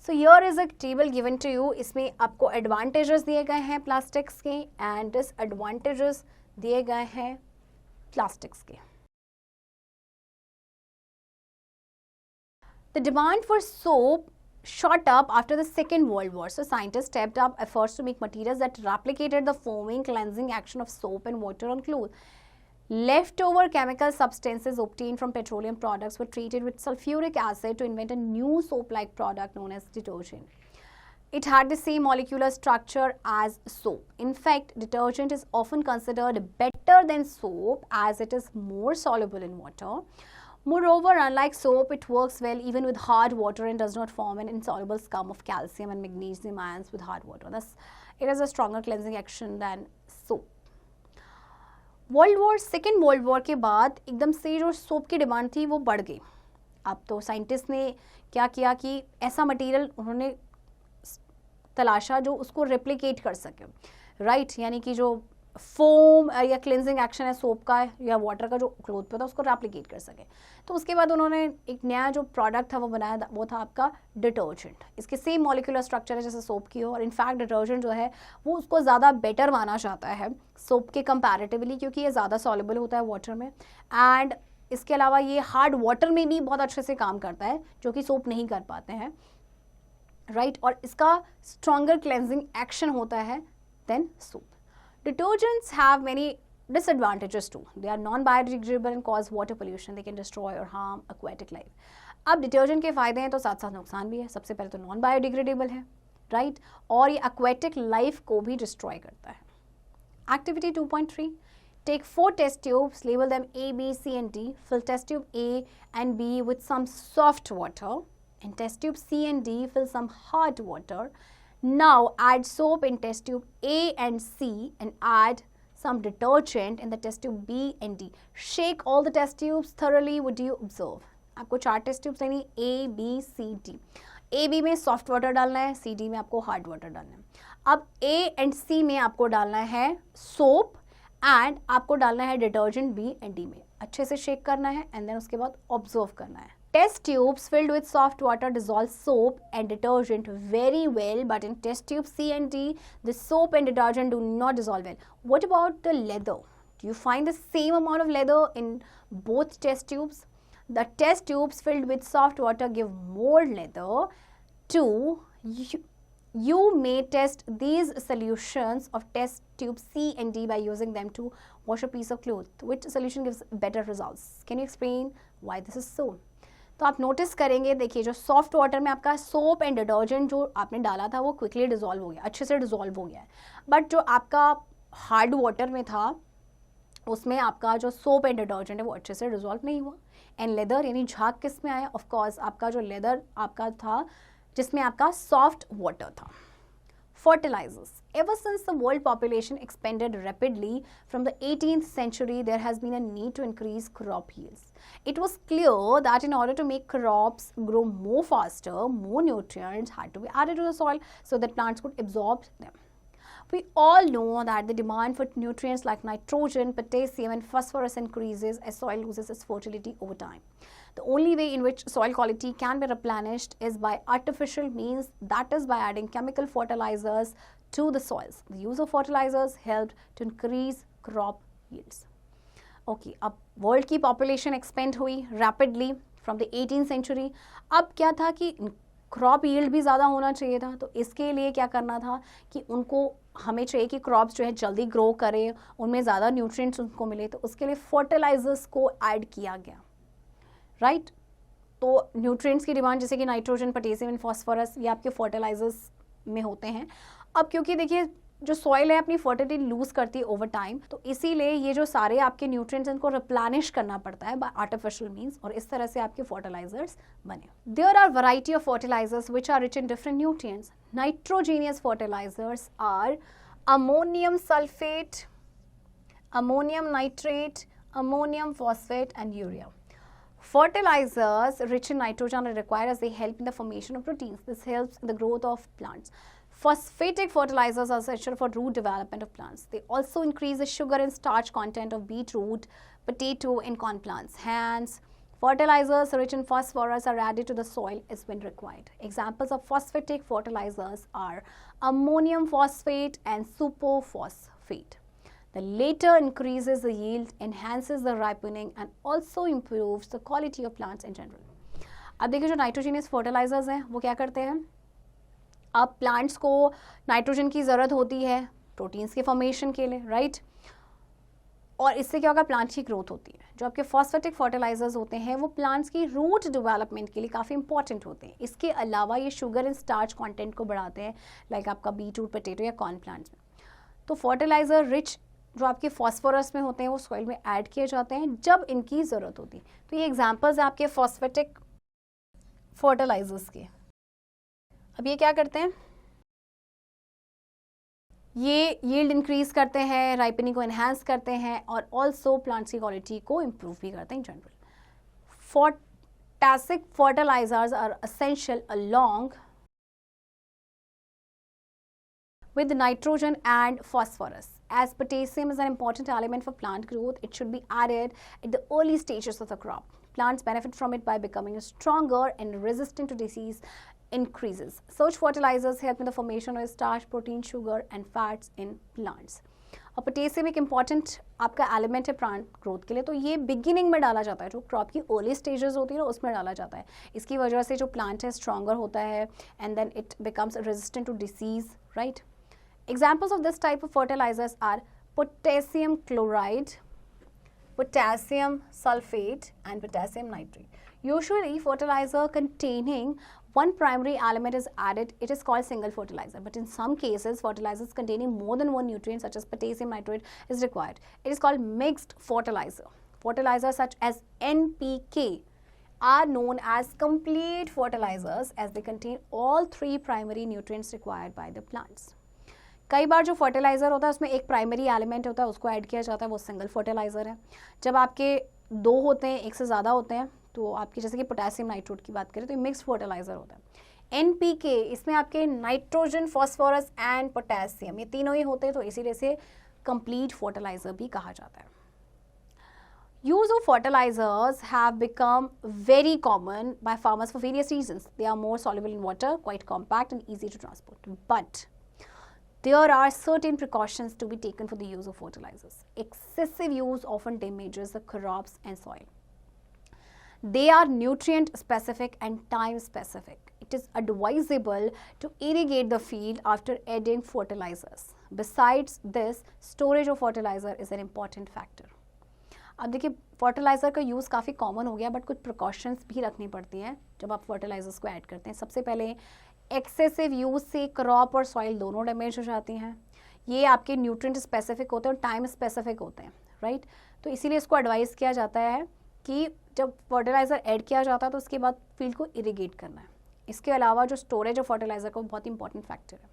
So here is a table given to you. इसमें आपको एडवांटेजेस दिए गए हैं प्लास्टिक्स के एंड डिसएडवांटेजेस दिए गए हैं प्लास्टिक्स के. The demand for soap shot up after the Second World War. So scientists stepped up efforts to make materials that replicated the foaming, cleansing action of soap and water on clothes. Leftover chemical substances obtained from petroleum products were treated with sulfuric acid to invent a new soap-like product known as detergent. It had the same molecular structure as soap. In fact, detergent is often considered better than soap as it is more soluble in water. Moreover, unlike soap, it works well even with hard water and does not form an insoluble scum of calcium and magnesium ions with hard water. Thus, it has a stronger cleansing action than soap. Second world war के बाद एकदम से जो soap की demand थी वो बढ़ गई. अब तो साइंटिस्ट ने क्या किया कि ऐसा मटेरियल उन्होंने तलाशा जो उसको रेप्लिकेट कर सके, राइट? यानी कि जो फोम या क्लिनजिंग एक्शन है सोप का या वाटर का जो क्लोथ पे था उसको रेप्लिकेट कर सके। तो उसके बाद उन्होंने एक नया जो प्रोडक्ट था वो बनाया, वो था आपका डिटर्जेंट। इसके सेम मॉलिक्यूलर स्ट्रक्चर है जैसे सोप की हो, और इनफैक्ट डिटर्जेंट जो है वो उसको ज़्यादा बेटर माना जाता है सोप के कंपैरेटिवली, क्योंकि ये ज़्यादा सॉल्युबल होता है वाटर में, एंड इसके अलावा ये हार्ड वाटर में भी बहुत अच्छे से काम करता है जो कि सोप नहीं कर पाते हैं, राइट। और इसका स्ट्रॉन्गर क्लेंजिंग एक्शन होता है then soap. Detergents have many disadvantages too. They are non-biodegradable and cause water pollution. They can destroy or harm aquatic life. अब डिटर्जेंट के फायदे हैं तो साथ साथ नुकसान भी है। सबसे पहले तो नॉन बायोडिग्रेडेबल है, राइट, और ये aquatic लाइफ को भी डिस्ट्रॉय करता है। Activity 2.3, take 4 test tubes, label them A, B, C and D. Fill test tube A and B with some soft water. In test tube C and D, fill some hard water. Now add soap in test tube A and C and add some detergent in the test tube B and D. Shake all the test tubes thoroughly. Would you observe? आपको 4 test tubes लेनी, A, B, C, D. A, B में soft water डालना है, C, D में आपको hard water डालना है। अब A एंड C में आपको डालना है सोप एंड आपको डालना है डिटर्जेंट B एंड D में। अच्छे से शेक करना है एंड देन उसके बाद ऑब्जर्व करना है। Test tubes filled with soft water dissolve soap and detergent very well, but in test tube C and D, the soap and detergent do not dissolve well. What about the leather? Do you find the same amount of leather in both test tubes? The test tubes filled with soft water give more leather. 2. You may test these solutions of test tube C and D by using them to wash a piece of cloth. Which solution gives better results? Can you explain why this is so? तो आप notice करेंगे, देखिए जो soft water में आपका soap and detergent जो आपने डाला था वो क्विकली डिजोल्व हो गया, अच्छे से डिजोल्व हो गया है, बट जो आपका हार्ड वाटर में था उसमें आपका जो सोप एंड डिटर्जेंट है वो अच्छे से डिजोल्व नहीं हुआ। एंड लेदर यानी झाग किस में आया? ऑफ कोर्स आपका जो लेदर आपका था जिसमें आपका सॉफ्ट वाटर था। Fertilizers. Ever since the world population expanded rapidly from the 18th century, there has been a need to increase crop yields. It was clear that in order to make crops grow more faster, more nutrients had to be added to the soil so that plants could absorb them. We all know that the demand for nutrients like nitrogen, potassium and phosphorus increases as soil loses its fertility over time. The only way in which soil quality can be replenished is by artificial means, that is by adding chemical fertilizers to the soils. The use of fertilizers helped to increase crop yields. Okay, अब world की population expand हुई rapidly from the 18th century. अब क्या था कि crop yield भी ज़्यादा होना चाहिए था, तो इसके लिए क्या करना था कि उनको हमें चाहिए कि क्रॉप्स जो है जल्दी ग्रो करें, उनमें ज़्यादा न्यूट्रिएंट्स उनको मिले, तो उसके लिए फर्टिलाइजर्स को ऐड किया गया, राइट। तो न्यूट्रिएंट्स की डिमांड जैसे कि नाइट्रोजन, पोटेशियम एंड फॉस्फोरस ये आपके फर्टिलाइजर्स में होते हैं। अब क्योंकि देखिए जो सॉइल है अपनी फर्टिलिटी लूज करती है ओवर टाइम, तो इसीलिए ये जो सारे आपके न्यूट्रिएंट्स इनको रिप्लेनिश करना पड़ता है बाय आर्टिफिशियल मींस, और इस तरह से आपके फर्टिलाइजर्स बने। There are variety of fertilisers which are rich in different nutrients. Nitrogenous fertilisers are ammonium sulphate, ammonium nitrate, ammonium phosphate and urea. Fertilizers rich in nitrogen are required as they help in the formation of proteins. This helps in the growth of plants. Phosphatic fertilizers are essential for root development of plants. They also increase the sugar and starch content of beetroot, potato, and corn plants. Hence, fertilizers rich in phosphorus are added to the soil as when required. Examples of phosphatic fertilizers are ammonium phosphate and superphosphate. The latter increases the yield, enhances the ripening and also improves the quality of plants in general. अब देखिए जो nitrogenous fertilisers हैं वो क्या करते हैं, अब plants को नाइट्रोजन की ज़रूरत होती है प्रोटीन्स के फॉर्मेशन के लिए, राइट, और इससे क्या होगा, प्लांट की ग्रोथ होती है। जो आपके फॉस्फेटिक फर्टिलाइजर्स होते हैं वो प्लांट्स की रूट डेवलपमेंट के लिए काफ़ी इंपॉर्टेंट होते हैं। इसके अलावा ये शुगर एंड स्टार्च कंटेंट को बढ़ाते हैं, लाइक आपका बीटरूट, पोटैटो या कॉर्न प्लांट्स में। तो फर्टिलाइजर रिच जो आपके फॉस्फोरस में होते हैं वो सॉइल में ऐड किए जाते हैं जब इनकी ज़रूरत होती है। तो ये एग्जांपल्स हैं आपके फॉस्फेटिक फर्टिलाइजर्स के। अब ये क्या करते हैं, ये यील्ड इंक्रीज करते हैं, राइपनिंग को एनहांस करते हैं और ऑल्सो प्लांट्स की क्वालिटी को इम्प्रूव भी करते हैं in general. Potassic fertilisers are essential along with nitrogen and phosphorus As potassium is an important element for plant growth, it should be added at the early stages of the crop. Plants benefit from it by becoming stronger and resistant to disease increases. Such fertilizers help in the formation of starch, protein, sugar and fats in plants. और potassium एक important आपका element है plant growth के लिए, तो ये beginning में डाला जाता है, जो क्रॉप की अर्ली स्टेजेस होती है ना उसमें डाला जाता है. इसकी वजह से जो प्लांट है स्ट्रॉन्गर होता है and then it becomes resistant to disease, right. Examples of this type of fertilizers are potassium chloride, potassium sulfate and potassium nitrate. Usually fertilizer containing one primary element is added, it is called single fertilizer, but in some cases fertilizers containing more than one nutrient such as potassium nitrate is required. It is called mixed fertilizer. Fertilizers such as NPK are known as complete fertilizers as they contain all three primary nutrients required by the plants. कई बार जो fertiliser होता है उसमें एक primary element होता है, उसको add किया जाता है, वो सिंगल फर्टिलाइज़र है. जब आपके दो होते हैं, एक से ज़्यादा होते हैं, तो आपकी जैसे कि पोटेशियम नाइट्रेट की बात करें तो ये मिक्स फर्टिलाइज़र होता है. NPK इसमें आपके नाइट्रोजन, फॉस्फोरस एंड पोटेशियम ये तीनों ही होते हैं, तो इसीलिए से कंप्लीट फर्टिलाइज़र भी कहा जाता है. Use of fertilizers have become very common by farmers for various reasons. They are more soluble in water, quite compact and easy to transport. But there are certain precautions to be taken for the use of fertilizers. Excessive use often damages the crops and soil. They are nutrient specific and time specific. It is advisable to irrigate the field after adding fertilizers. Besides this, storage of fertilizer is an important factor. अब देखिए fertiliser का use काफ़ी common हो गया, but कुछ precautions भी रखनी पड़ती हैं जब आप फर्टिलाइजर्स को ऐड करते हैं. सबसे पहले एक्सेसिव यूज़ से क्रॉप और सॉइल दोनों डैमेज हो जाती हैं. ये आपके न्यूट्रिएंट स्पेसिफिक होते हैं और टाइम स्पेसिफिक होते हैं, राइट. तो इसीलिए इसको एडवाइस किया जाता है कि जब फर्टिलाइज़र ऐड किया जाता है तो उसके बाद फील्ड को इरीगेट करना है. इसके अलावा जो स्टोरेज ऑफ फर्टिलाइज़र का बहुत इंपॉर्टेंट फैक्टर है.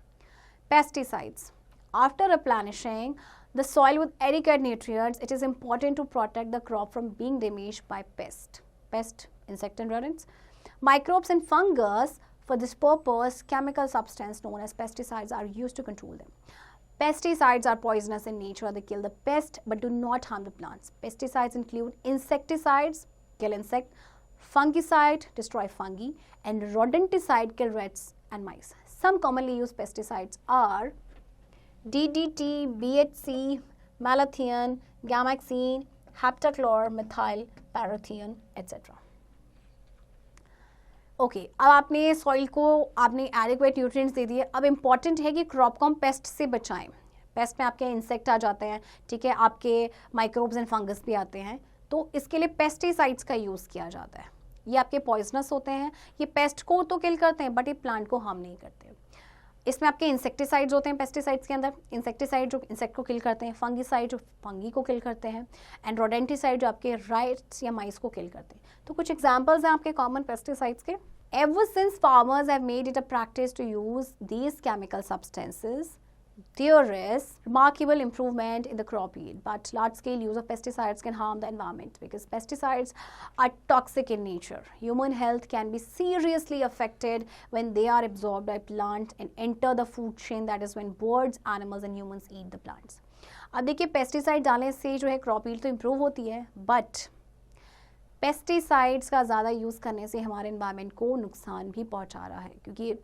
Pesticides. After replenishing the soil with adequate nutrients, it is important to protect the crop from being damaged by pest, insect and rodents, microbes and fungus. For this purpose, chemical substance known as pesticides are used to control them. Pesticides are poisonous in nature. They kill the pest but do not harm the plants. Pesticides include insecticides, kill insect, fungicide, destroy fungi, and rodenticide, kill rats and mice. Some commonly used pesticides are DDT, BHC, malathion, gamaxine, heptachlor, methyl, parathion, etc. Okay, अब आपने soil को आपने adequate nutrients दे दिए. अब important है कि crop को हम पेस्ट से बचाएं. पेस्ट में आपके इंसेक्ट आ जाते हैं, ठीक है, आपके माइक्रोब्स एंड फंगस भी आते हैं, तो इसके लिए पेस्टिसाइड्स का यूज़ किया जाता है. ये आपके पॉइजनस होते हैं, ये पेस्ट को तो किल करते हैं बट ये प्लांट को हार्म नहीं करते. इसमें आपके इंसेक्टिसाइड्स होते हैं पेस्टिसाइड्स के अंदर. इंसेक्टिसाइड जो इंसेक्ट को किल करते हैं, फंगिसाइड जो फंगी को किल करते हैं, एंड रोडेंटिसाइड जो आपके राइट्स या माइस को किल करते हैं. तो कुछ एग्जांपल्स हैं आपके कॉमन पेस्टिसाइड्स के. Ever since farmers have made it a practice to use these chemical substances, there is remarkable improvement in the crop yield. But large-scale use of pesticides can harm the environment because pesticides are toxic in nature. Human health can be seriously affected when they are absorbed by plants and enter the food chain. That is when birds, animals, and humans eat the plants. अब देखिए pesticide डालने से जो है crop yield तो improve होती है, but pesticides का ज़्यादा यूज़ करने से हमारे एनवायरनमेंट को नुकसान भी पहुंचा रहा है क्योंकि ये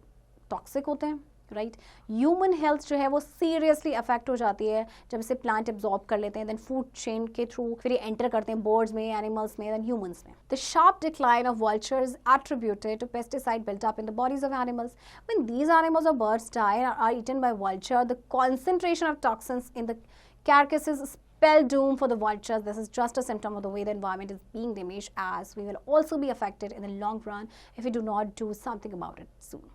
टॉक्सिक होते हैं, राइट. ह्यूमन हेल्थ जो है वो सीरियसली अफेक्ट हो जाती है जब इसे प्लांट एब्जॉर्ब कर लेते हैं, देन फूड चेन के थ्रू फिर ये एंटर करते हैं बर्ड्स में, एनिमल्स में, देन ह्यूमंस में. The sharp decline of vultures attributed to pesticide built up in the bodies of animals. When these animals or birds die and are eaten by vulture, the concentration of toxins in the carcasses spell doom for the vultures. This is just a symptom of the way the environment is being damaged, as we will also be affected in the long run if we do not do something about it soon.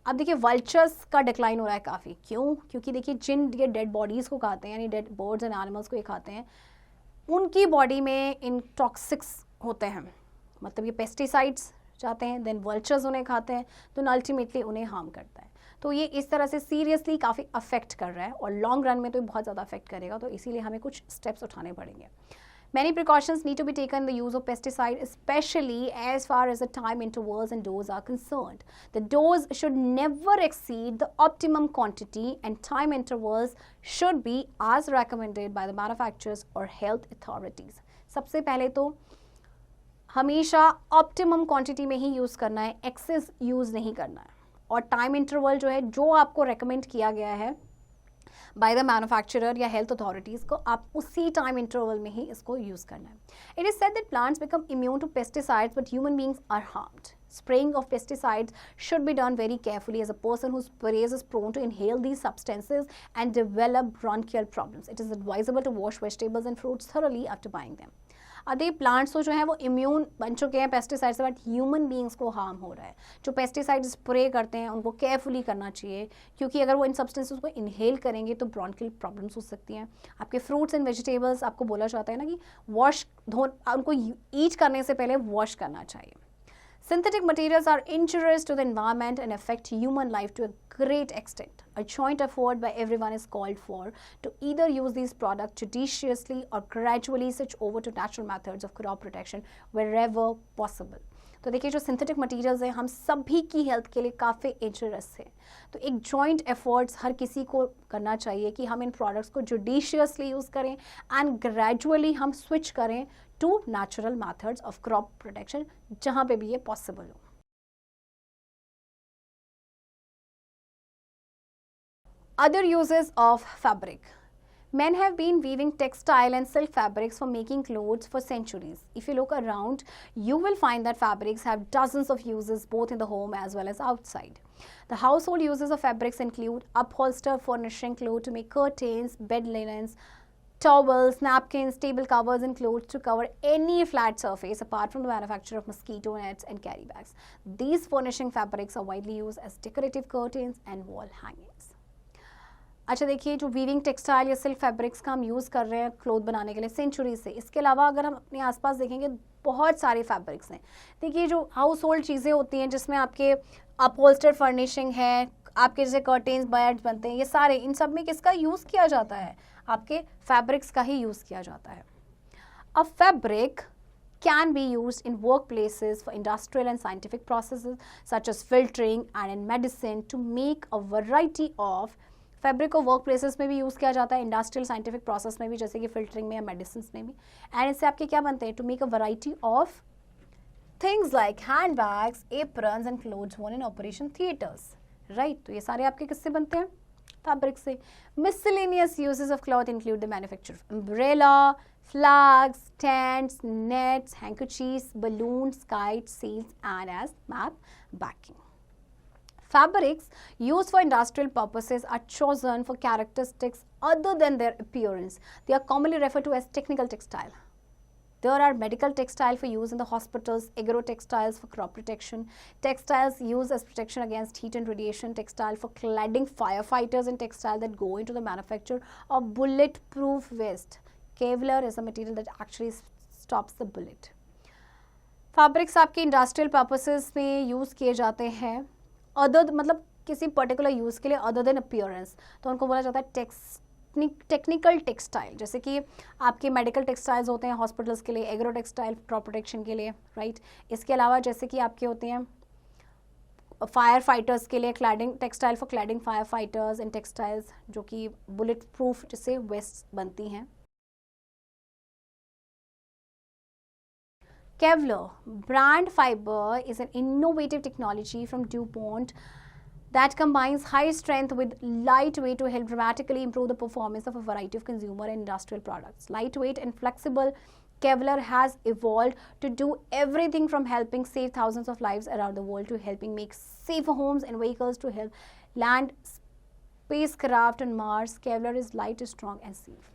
अब देखिए vultures का decline हो रहा है काफ़ी. क्यों? क्योंकि देखिए जिन ये डेड बॉडीज़ को खाते हैं, यानी डेड बर्ड्स एंड एनिमल्स को ये खाते हैं, उनकी बॉडी में इन टॉक्सिक्स होते हैं, मतलब ये पेस्टिसाइड्स जाते हैं, देन वल्चर्स उन्हें खाते हैं, तो अल्टीमेटली उन्हें हार्म करता है. तो ये इस तरह से सीरियसली काफ़ी अफेक्ट कर रहा है और लॉन्ग रन में तो बहुत ज़्यादा अफेक्ट करेगा. तो इसीलिए हमें कुछ स्टेप्स उठाने पड़ेंगे. Many precautions need to be taken in the use of pesticide, especially as far as the time intervals and dose are concerned. The dose should never exceed the optimum quantity and time intervals should be as recommended by the manufacturers or health authorities. सबसे पहले तो हमेशा optimum quantity में ही use करना है, access use नहीं करना है, और टाइम इंटरवल जो है जो आपको रेकमेंड किया गया है बाय द मैन्युफैक्चरर या हेल्थ अथॉरिटीज़ को, आप उसी टाइम इंटरवल में ही इसको यूज़ करना है. It is said that plants become immune to pesticides but human beings are harmed. Spraying of pesticides should be done very carefully as a person who sprays is prone to inhale these substances and develop bronchial problems. It is advisable to wash vegetables and fruits thoroughly after buying them. आधे plants तो जो है वो immune बन चुके हैं pesticide से, but human beings को हार्म हो रहा है. जो पेस्टिसाइड स्प्रे करते हैं उनको केयरफुली करना चाहिए, क्योंकि अगर वो इन सब्सटेंसेस को इनहेल करेंगे तो ब्रोंकियल प्रॉब्लम्स हो सकती हैं. आपके फ्रूट्स एंड वेजिटेबल्स, आपको बोला जाता है ना कि उनको ईट करने से पहले वॉश करना चाहिए. Synthetic materials are injurious to the environment and affect human life to a great extent. A joint effort by everyone is called for to either use these products judiciously or gradually switch over to natural methods of crop protection wherever possible. तो देखिए जो synthetic materials हैं हम सभी की health के लिए काफ़ी इंजरियस है. तो एक जॉइंट एफर्ट्स हर किसी को करना चाहिए कि हम इन प्रोडक्ट्स को जुडिशियसली यूज़ करें एंड ग्रेजुअली हम स्विच करें to natural methods of crop protection जहाँ पे भी ये पॉसिबल हो. Other uses of fabric. Men have been weaving textile and silk fabrics for making clothes for centuries. If you look around, you will find that fabrics have dozens of uses both in the home as well as outside. The household uses of fabrics include upholster furnishing clothes to make curtains, bed linens, towels, napkins, table covers and clothes to cover any flat surface apart from the manufacture of mosquito nets and carry bags. These furnishing fabrics are widely used as decorative curtains and wall hangings. अच्छा देखिए जो weaving textile या silk fabrics का हम use कर रहे हैं cloth बनाने के लिए सेंचुरी से, इसके अलावा अगर हम अपने आसपास देखेंगे बहुत सारे फैब्रिक्स हैं. देखिए जो हाउस होल्ड चीज़ें होती हैं जिसमें आपके अपहोल्स्टर फर्निशिंग है, आपके जैसे कर्टेन्स बेड्स बनते हैं, ये सारे इन सब में किसका यूज़ किया जाता है? आपके फैब्रिक्स का ही यूज़ किया जाता है. A fabric can be used in workplaces for industrial and scientific processes such as filtering and in medicine to make a variety of fabric को वर्क प्लेसेस में भी यूज़ किया जाता है, इंडस्ट्रियल साइंटिफिक प्रोसेस में भी, जैसे कि फिल्टरिंग में या मेडिसिन में भी. एंड इससे आपके क्या बनते हैं? To make a variety of things like hand bags, aprons and clothes worn in operation theatres. Right, तो ये सारे आपके किससे बनते हैं? फैब्रिक से. Miscellaneous uses of cloth include the manufacture of umbrella, flags, tents, nets, handkerchiefs, balloons, kites, sails, and as map backing. Fabrics used for industrial purposes are chosen for characteristics other than their appearance. They are commonly referred to as technical textile. There are medical textile for use in the hospitals, agro-textiles for crop protection, textiles used as protection against heat and radiation, textile for cladding firefighters, and textile that go into the manufacture of bulletproof vest. Kevlar is a material that actually stops the bullet. Fabrics आपके industrial purposes में use किए जाते हैं, other मतलब किसी particular use के लिए other than appearance, तो उनको बोला जाता है टेक्निकल टेक्सटाइल. जैसे कि आपके मेडिकल टेक्सटाइल्स होते हैं हॉस्पिटल्स के लिए, एग्रो टेक्सटाइल क्रॉप प्रोटेक्शन के लिए, राइट. इसके अलावा जैसे कि आपके होते हैं फायर फाइटर्स के लिए cladding textile for cladding fire fighters and textiles जो कि बुलेट प्रूफ जिससे वेस्ट बनती हैं. Kevlar brand fiber is an innovative technology from DuPont that combines high strength with lightweight to help dramatically improve the performance of a variety of consumer and industrial products. Lightweight and flexible, Kevlar has evolved to do everything from helping save thousands of lives around the world to helping make safer homes and vehicles to help land spacecraft on Mars. Kevlar is light, strong and safe.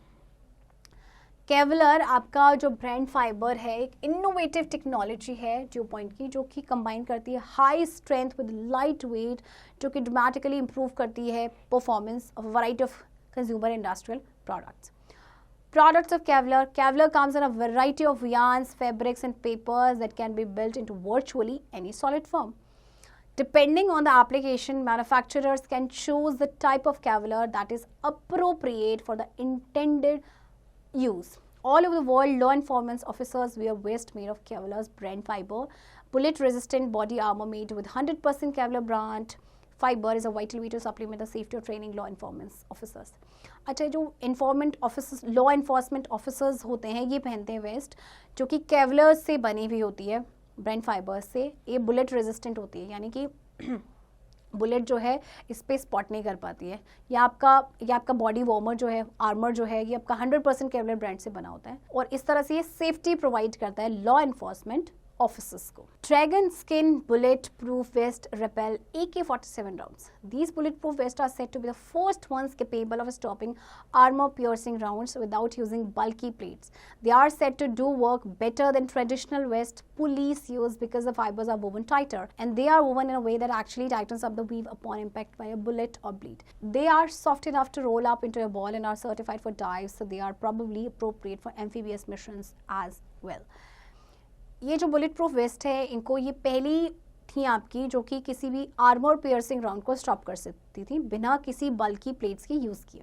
Kevlar आपका जो brand fibre है एक innovative technology है due point की, जो कि combine करती है high strength with light weight, जो कि ड्रामेटिकली इंप्रूव करती है performance of variety of consumer industrial products. Products of Kevlar. Kevlar comes in a variety of yarns, fabrics and papers that can be built into virtually any solid form. Depending on the application, manufacturers can choose the type of Kevlar that is appropriate for the intended use. All over the world, law enforcement officers wear vests made of Kevlar's brand fiber. Bullet-resistant body armor made with 100% Kevlar brand fiber is a vital way to supplement the safety of training law enforcement officers. अच्छा, जो informant officers, law enforcement officers होते हैं, ये पहनते हैं waste जो कि Kevlar से बनी हुई होती है, ब्रांड फाइबर से. ये बुलेट रेजिस्टेंट होती है, यानी कि बुलेट जो है इस पर स्पॉट नहीं कर पाती है. या आपका बॉडी वार्मर जो है, आर्मर जो है, ये आपका 100% केवलर ब्रांड से बना होता है. और इस तरह से ये सेफ्टी प्रोवाइड करता है लॉ इन्फोर्समेंट officers को. Dragon skin bulletproof vest repel AK-47 rounds. These bulletproof vests are said to be the first ones capable of stopping armor-piercing rounds without using bulky plates. They are said to do work better than traditional vests police use because the fibers are woven tighter, and they are woven in a way that actually tightens up the weave upon impact by a bullet or bleed. They are soft enough to roll up into a ball and are certified for dives, so they are probably appropriate for amphibious missions as well. ये जो bullet proof waste है, इनको ये पहली थी आपकी जो कि किसी भी आर्मर पियर्सिंग राउंड को स्टॉप कर सकती थी बिना किसी बल्कि प्लेट्स के यूज़ किए.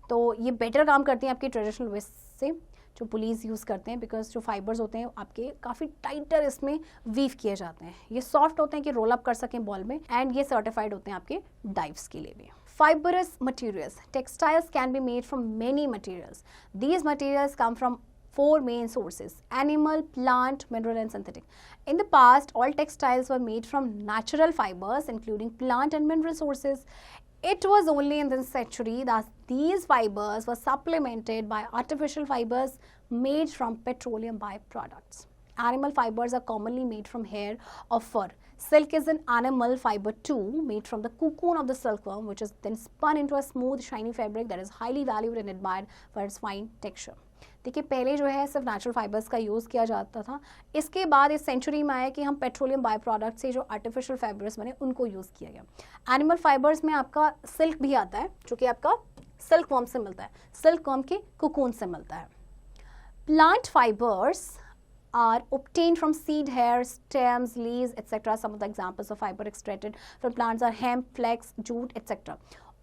तो ये बेटर काम करती हैं आपकी ट्रेडिशनल वेस्ट से जो पुलिस यूज़ करते हैं, बिकॉज जो फाइबर्स होते हैं आपके काफ़ी टाइटर इसमें वीव किए जाते हैं. ये सॉफ्ट होते हैं कि रोल अप कर सकें बॉल में, एंड ये सर्टिफाइड होते हैं आपके डाइव्स के लिए भी. Fibrous materials. Textiles can be made from many materials. These materials come from four main sources: animal, plant, mineral and synthetic. In the past, all textiles were made from natural fibers including plant and mineral sources. It was only in this century that these fibers were supplemented by artificial fibers made from petroleum byproducts. Animal fibers are commonly made from hair or fur. Silk is an animal fiber too, made from the cocoon of the silkworm, which is then spun into a smooth, shiny fabric that is highly valued and admired for its fine texture. देखिए, पहले जो है सिर्फ natural fibres का use किया जाता था. इसके बाद इस सेंचुरी में आया कि हम पेट्रोलियम बाय प्रोडक्ट से जो आर्टिफिशियल फाइबर्स बने उनको यूज़ किया गया. एनिमल फाइबर्स में आपका सिल्क भी आता है जो कि आपका सिल्क वर्म से मिलता है, सिल्क वर्म के कोकून से मिलता है. Plant fibres are obtained from seed hair, stems, leaves, etc. Some of the examples of fiber extracted from plants are hemp, flax, jute, etc.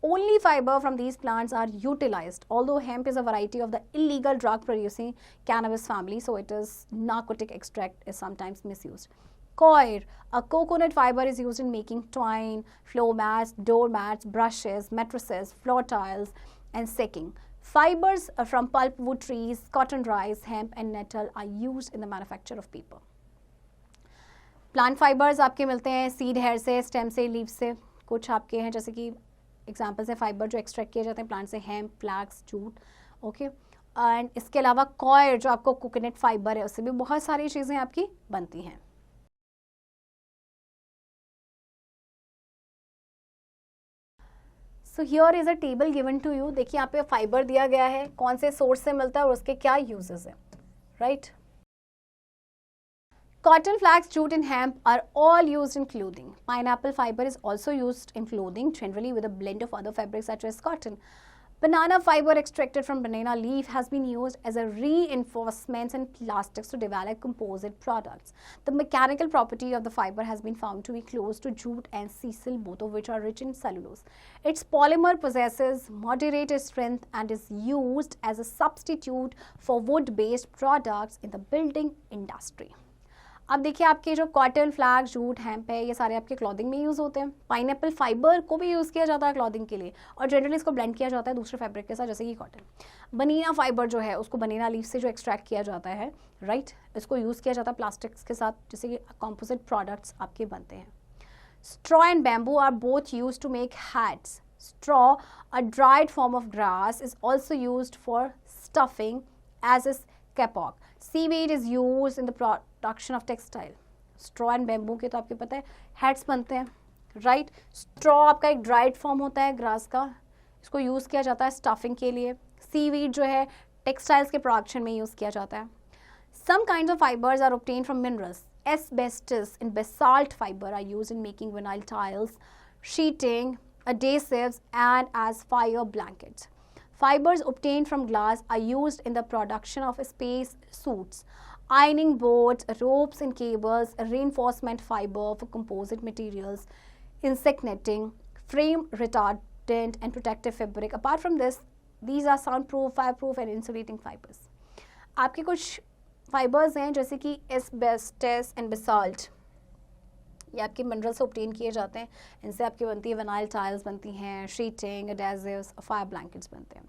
Only fiber from these plants are utilized, although hemp is a variety of the illegal drug-producing cannabis family, so it is narcotic extract is sometimes misused. Coir, a coconut fiber, is used in making twine, floor mats, door mats, brushes, mattresses, floor tiles, and sacking. Fibers from pulpwood trees, cotton rice, hemp and nettle are used in the manufacture of paper. Plant fibers आपके मिलते हैं seed hair से, stem से, leave से. कुछ आपके हैं जैसे कि एग्जांपल्स है फाइबर जो एक्सट्रैक्ट किए जाते हैं प्लांट से, hemp, flax, jute. Okay, and इसके अलावा कॉयर जो आपको कोकोनट फाइबर है उससे भी बहुत सारी चीज़ें आपकी बनती हैं. So here is a table given to you. देखिए यहाँ पे फाइबर दिया गया है, कौन से सोर्स से मिलता है और उसके क्या यूजेस हैं, right. Cotton, flax, jute and hemp are all used in clothing. Pineapple fiber is also used in clothing, generally with a blend of other fabrics such as cotton. Banana fiber extracted from banana leaf has been used as a reinforcement in plastics to develop composite products. The mechanical property of the fiber has been found to be close to jute and sisal, both of which are rich in cellulose. Its polymer possesses moderate strength and is used as a substitute for wood-based products in the building industry. अब देखिए आपके जो cotton, flex, jute, hemp है, ये सारे आपके clothing में use होते हैं. पाइनएप्पल फाइबर को भी यूज़ किया जाता है क्लॉथिंग के लिए, और जनरली इसको ब्लेंड किया जाता है दूसरे फैब्रिक के साथ, जैसे कि कॉटन. बनीना फाइबर जो है उसको बनीना लीफ से जो एक्सट्रैक्ट किया जाता है, राइट, इसको यूज़ किया जाता है प्लास्टिक्स के साथ, जैसे कि कॉम्पोजिट प्रोडक्ट्स आपके बनते हैं. Straw and bamboo are both use to make hats. Straw, a dried form of grass, is also used for stuffing, as is kapok. Seaweed is used in the production of textile. Straw and bamboo के तो आपके पता है hats बनते हैं, right? Straw आपका एक dried form होता है grass का, इसको यूज़ किया जाता है stuffing के लिए. Seaweed जो है textiles के production में यूज़ किया जाता है. Some kinds of fibers are obtained from minerals. Asbestos and basalt fiber are used in making vinyl tiles, sheeting, adhesives, and as fire blankets. Fibers obtained from glass are used in the production of space suits, ironing boards, ropes and cables, reinforcement fiber for composite materials, insect netting, flame retardant and protective fabric. Apart from this, these are soundproof, fireproof and insulating fibers. आपके कुछ fibres हैं जैसे कि asbestos and basalt, ये आपके mineral से obtain किए जाते हैं। इनसे आपकी बनती है विनाइल टाइल्स बनती हैं, शीटिंग, एडेसिव्स, फायर ब्लैंकेट्स बनते हैं।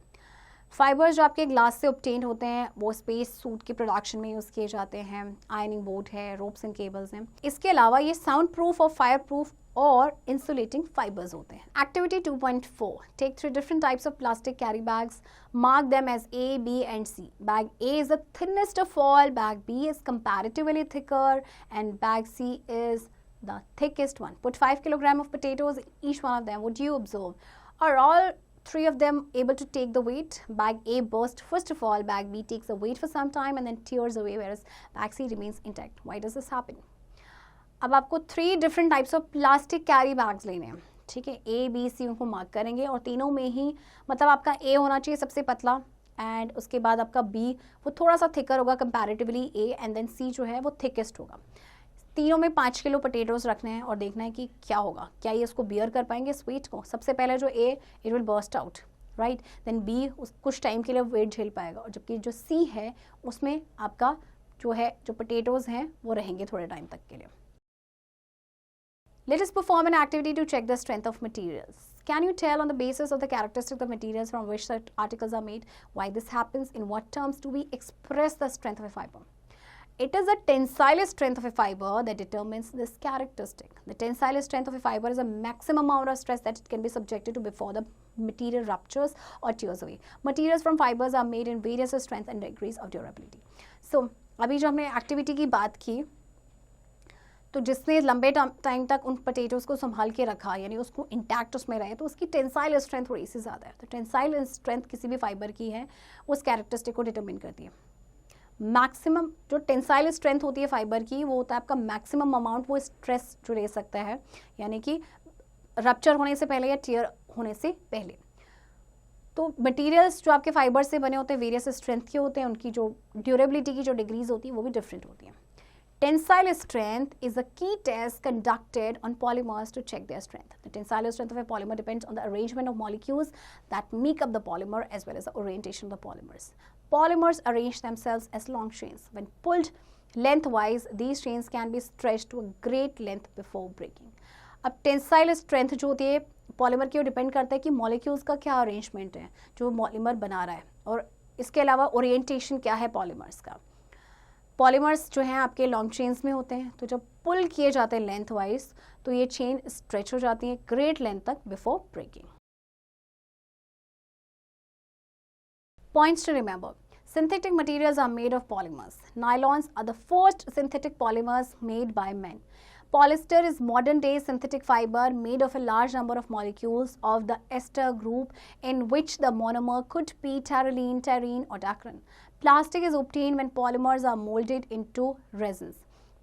फाइबर्स जो आपके ग्लास से ऑब्टेन होते हैं वो स्पेस सूट के प्रोडक्शन में यूज़ किए जाते हैं। आयनिंग बोर्ड है, रोप्स एंड केबल्स हैं। इसके अलावा ये साउंड प्रूफ और फायर प्रूफ और इंसुलेटिंग फाइबर्स होते हैं। Activity 2.4, take 3 different types of plastic carry bags, mark them as A, B and C. Bag A is the thinnest of all, bag B is comparatively thicker and bag C is the thickest one. Put 5 kilograms of potatoes in each one of them. Would you observe, are all 3 of them able to take the weight? Bag A burst first of all, bag B takes the weight for some time and then tears away, whereas bag C remains intact. Why does this happen? अब आपको 3 different types of plastic carry bags लेने हैं, ठीक है। A, B, C उनको mark करेंगे और तीनों में ही मतलब आपका A होना चाहिए सबसे पतला एंड उसके बाद आपका B वो थोड़ा सा थिकर होगा comparatively A and then C जो है वो थिकेस्ट होगा। तीनों में 5 किलो पोटेटोज रखने हैं और देखना है कि क्या होगा, क्या ये इसको बियर कर पाएंगे इस वेट को। सबसे पहले जो A it will burst out, right, then B कुछ टाइम के लिए वेट झेल पाएगा और जबकि जो C है उसमें आपका जो है जो पोटेटोज हैं वो रहेंगे थोड़े टाइम तक के लिए। Let us perform an activity to check the strength of materials. Can you tell on the basis of the characteristics of materials from which such articles are made why this happens? In what terms do we express the strength of a fiber? It is the tensile strength of a fiber that determines this characteristic. The tensile strength of a fiber is the maximum amount of stress that it can be subjected to before the material ruptures or tears away. Materials from fibers are made in various strengths and degrees of durability. So, अभी जो हमने activity की बात की तो जिसने लंबे time तक उन पोटेटोज़ को संभाल के रखा यानी उसको इंटैक्ट उसमें रहे तो उसकी टेंसाइल स्ट्रेंथ थोड़ी सी ज़्यादा है। तो टेंसाइल स्ट्रेंथ किसी भी फाइबर की है उस कैरेक्टरिस्टिक को डिटरमिन करती है। मैक्सिमम जो टेंसाइल स्ट्रेंथ होती है फाइबर की वो होता है आपका मैक्सिमम अमाउंट वो स्ट्रेस जो ले सकता है यानी कि रप्चर होने से पहले या टीयर होने से पहले। तो मटेरियल्स जो आपके फाइबर से बने होते हैं वेरियस स्ट्रेंथ के होते हैं, उनकी जो ड्यूरेबिलिटी की जो डिग्रीज होती है वो भी डिफरेंट होती हैं। Tensile strength is a key test conducted on polymers to check their strength. The tensile strength of a polymer depends on the arrangement of molecules that make up the polymer as well as the orientation of the polymers. Polymers arrange themselves as long chains. When pulled lengthwise, these chains can be stretched to a great length before breaking. अब tensile strength जो होती है polymer की वो depend करता है कि molecules का क्या अरेंजमेंट है जो पॉलीमर बना रहा है और इसके अलावा ओरिएंटेशन क्या है पॉलीमर्स का। पॉलीमर्स जो हैं आपके लॉन्ग चेन्स में होते हैं तो जब पुल किए जाते हैं लेंथ वाइज तो ये चेन स्ट्रेच हो जाती है ग्रेट लेंथ तक before breaking. Points to remember. Synthetic materials are made of polymers. Nylons are the first synthetic polymers made by men. Polyester is modern-day synthetic fiber made of a large number of molecules of the ester group in which the monomer could be terylene, terene or dacron. Plastic is obtained when polymers are molded into resins.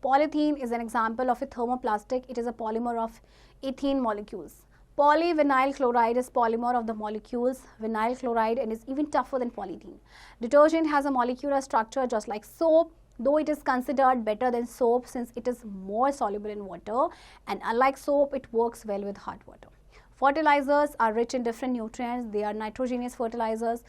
Polythene is an example of a thermoplastic. It is a polymer of ethene molecules. Polyvinyl chloride is polymer of the molecules vinyl chloride and is even tougher than polythene. Detergent has a molecular structure just like soap, though it is considered better than soap since it is more soluble in water and unlike soap it works well with hot water. Fertilizers are rich in different nutrients. They are nitrogenous fertilizers,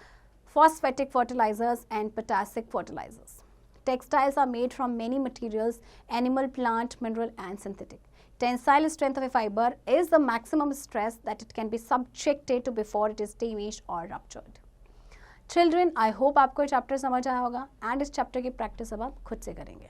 phosphatic fertilizers and potassic fertilizers. Textiles are made from many materials, animal, plant, mineral and synthetic. Tensile strength of a fiber is the maximum stress that it can be subjected to before it is damaged or ruptured. Children, I hope आपको ये chapter समझ आया होगा and इस chapter की practice अब आप खुद से करेंगे।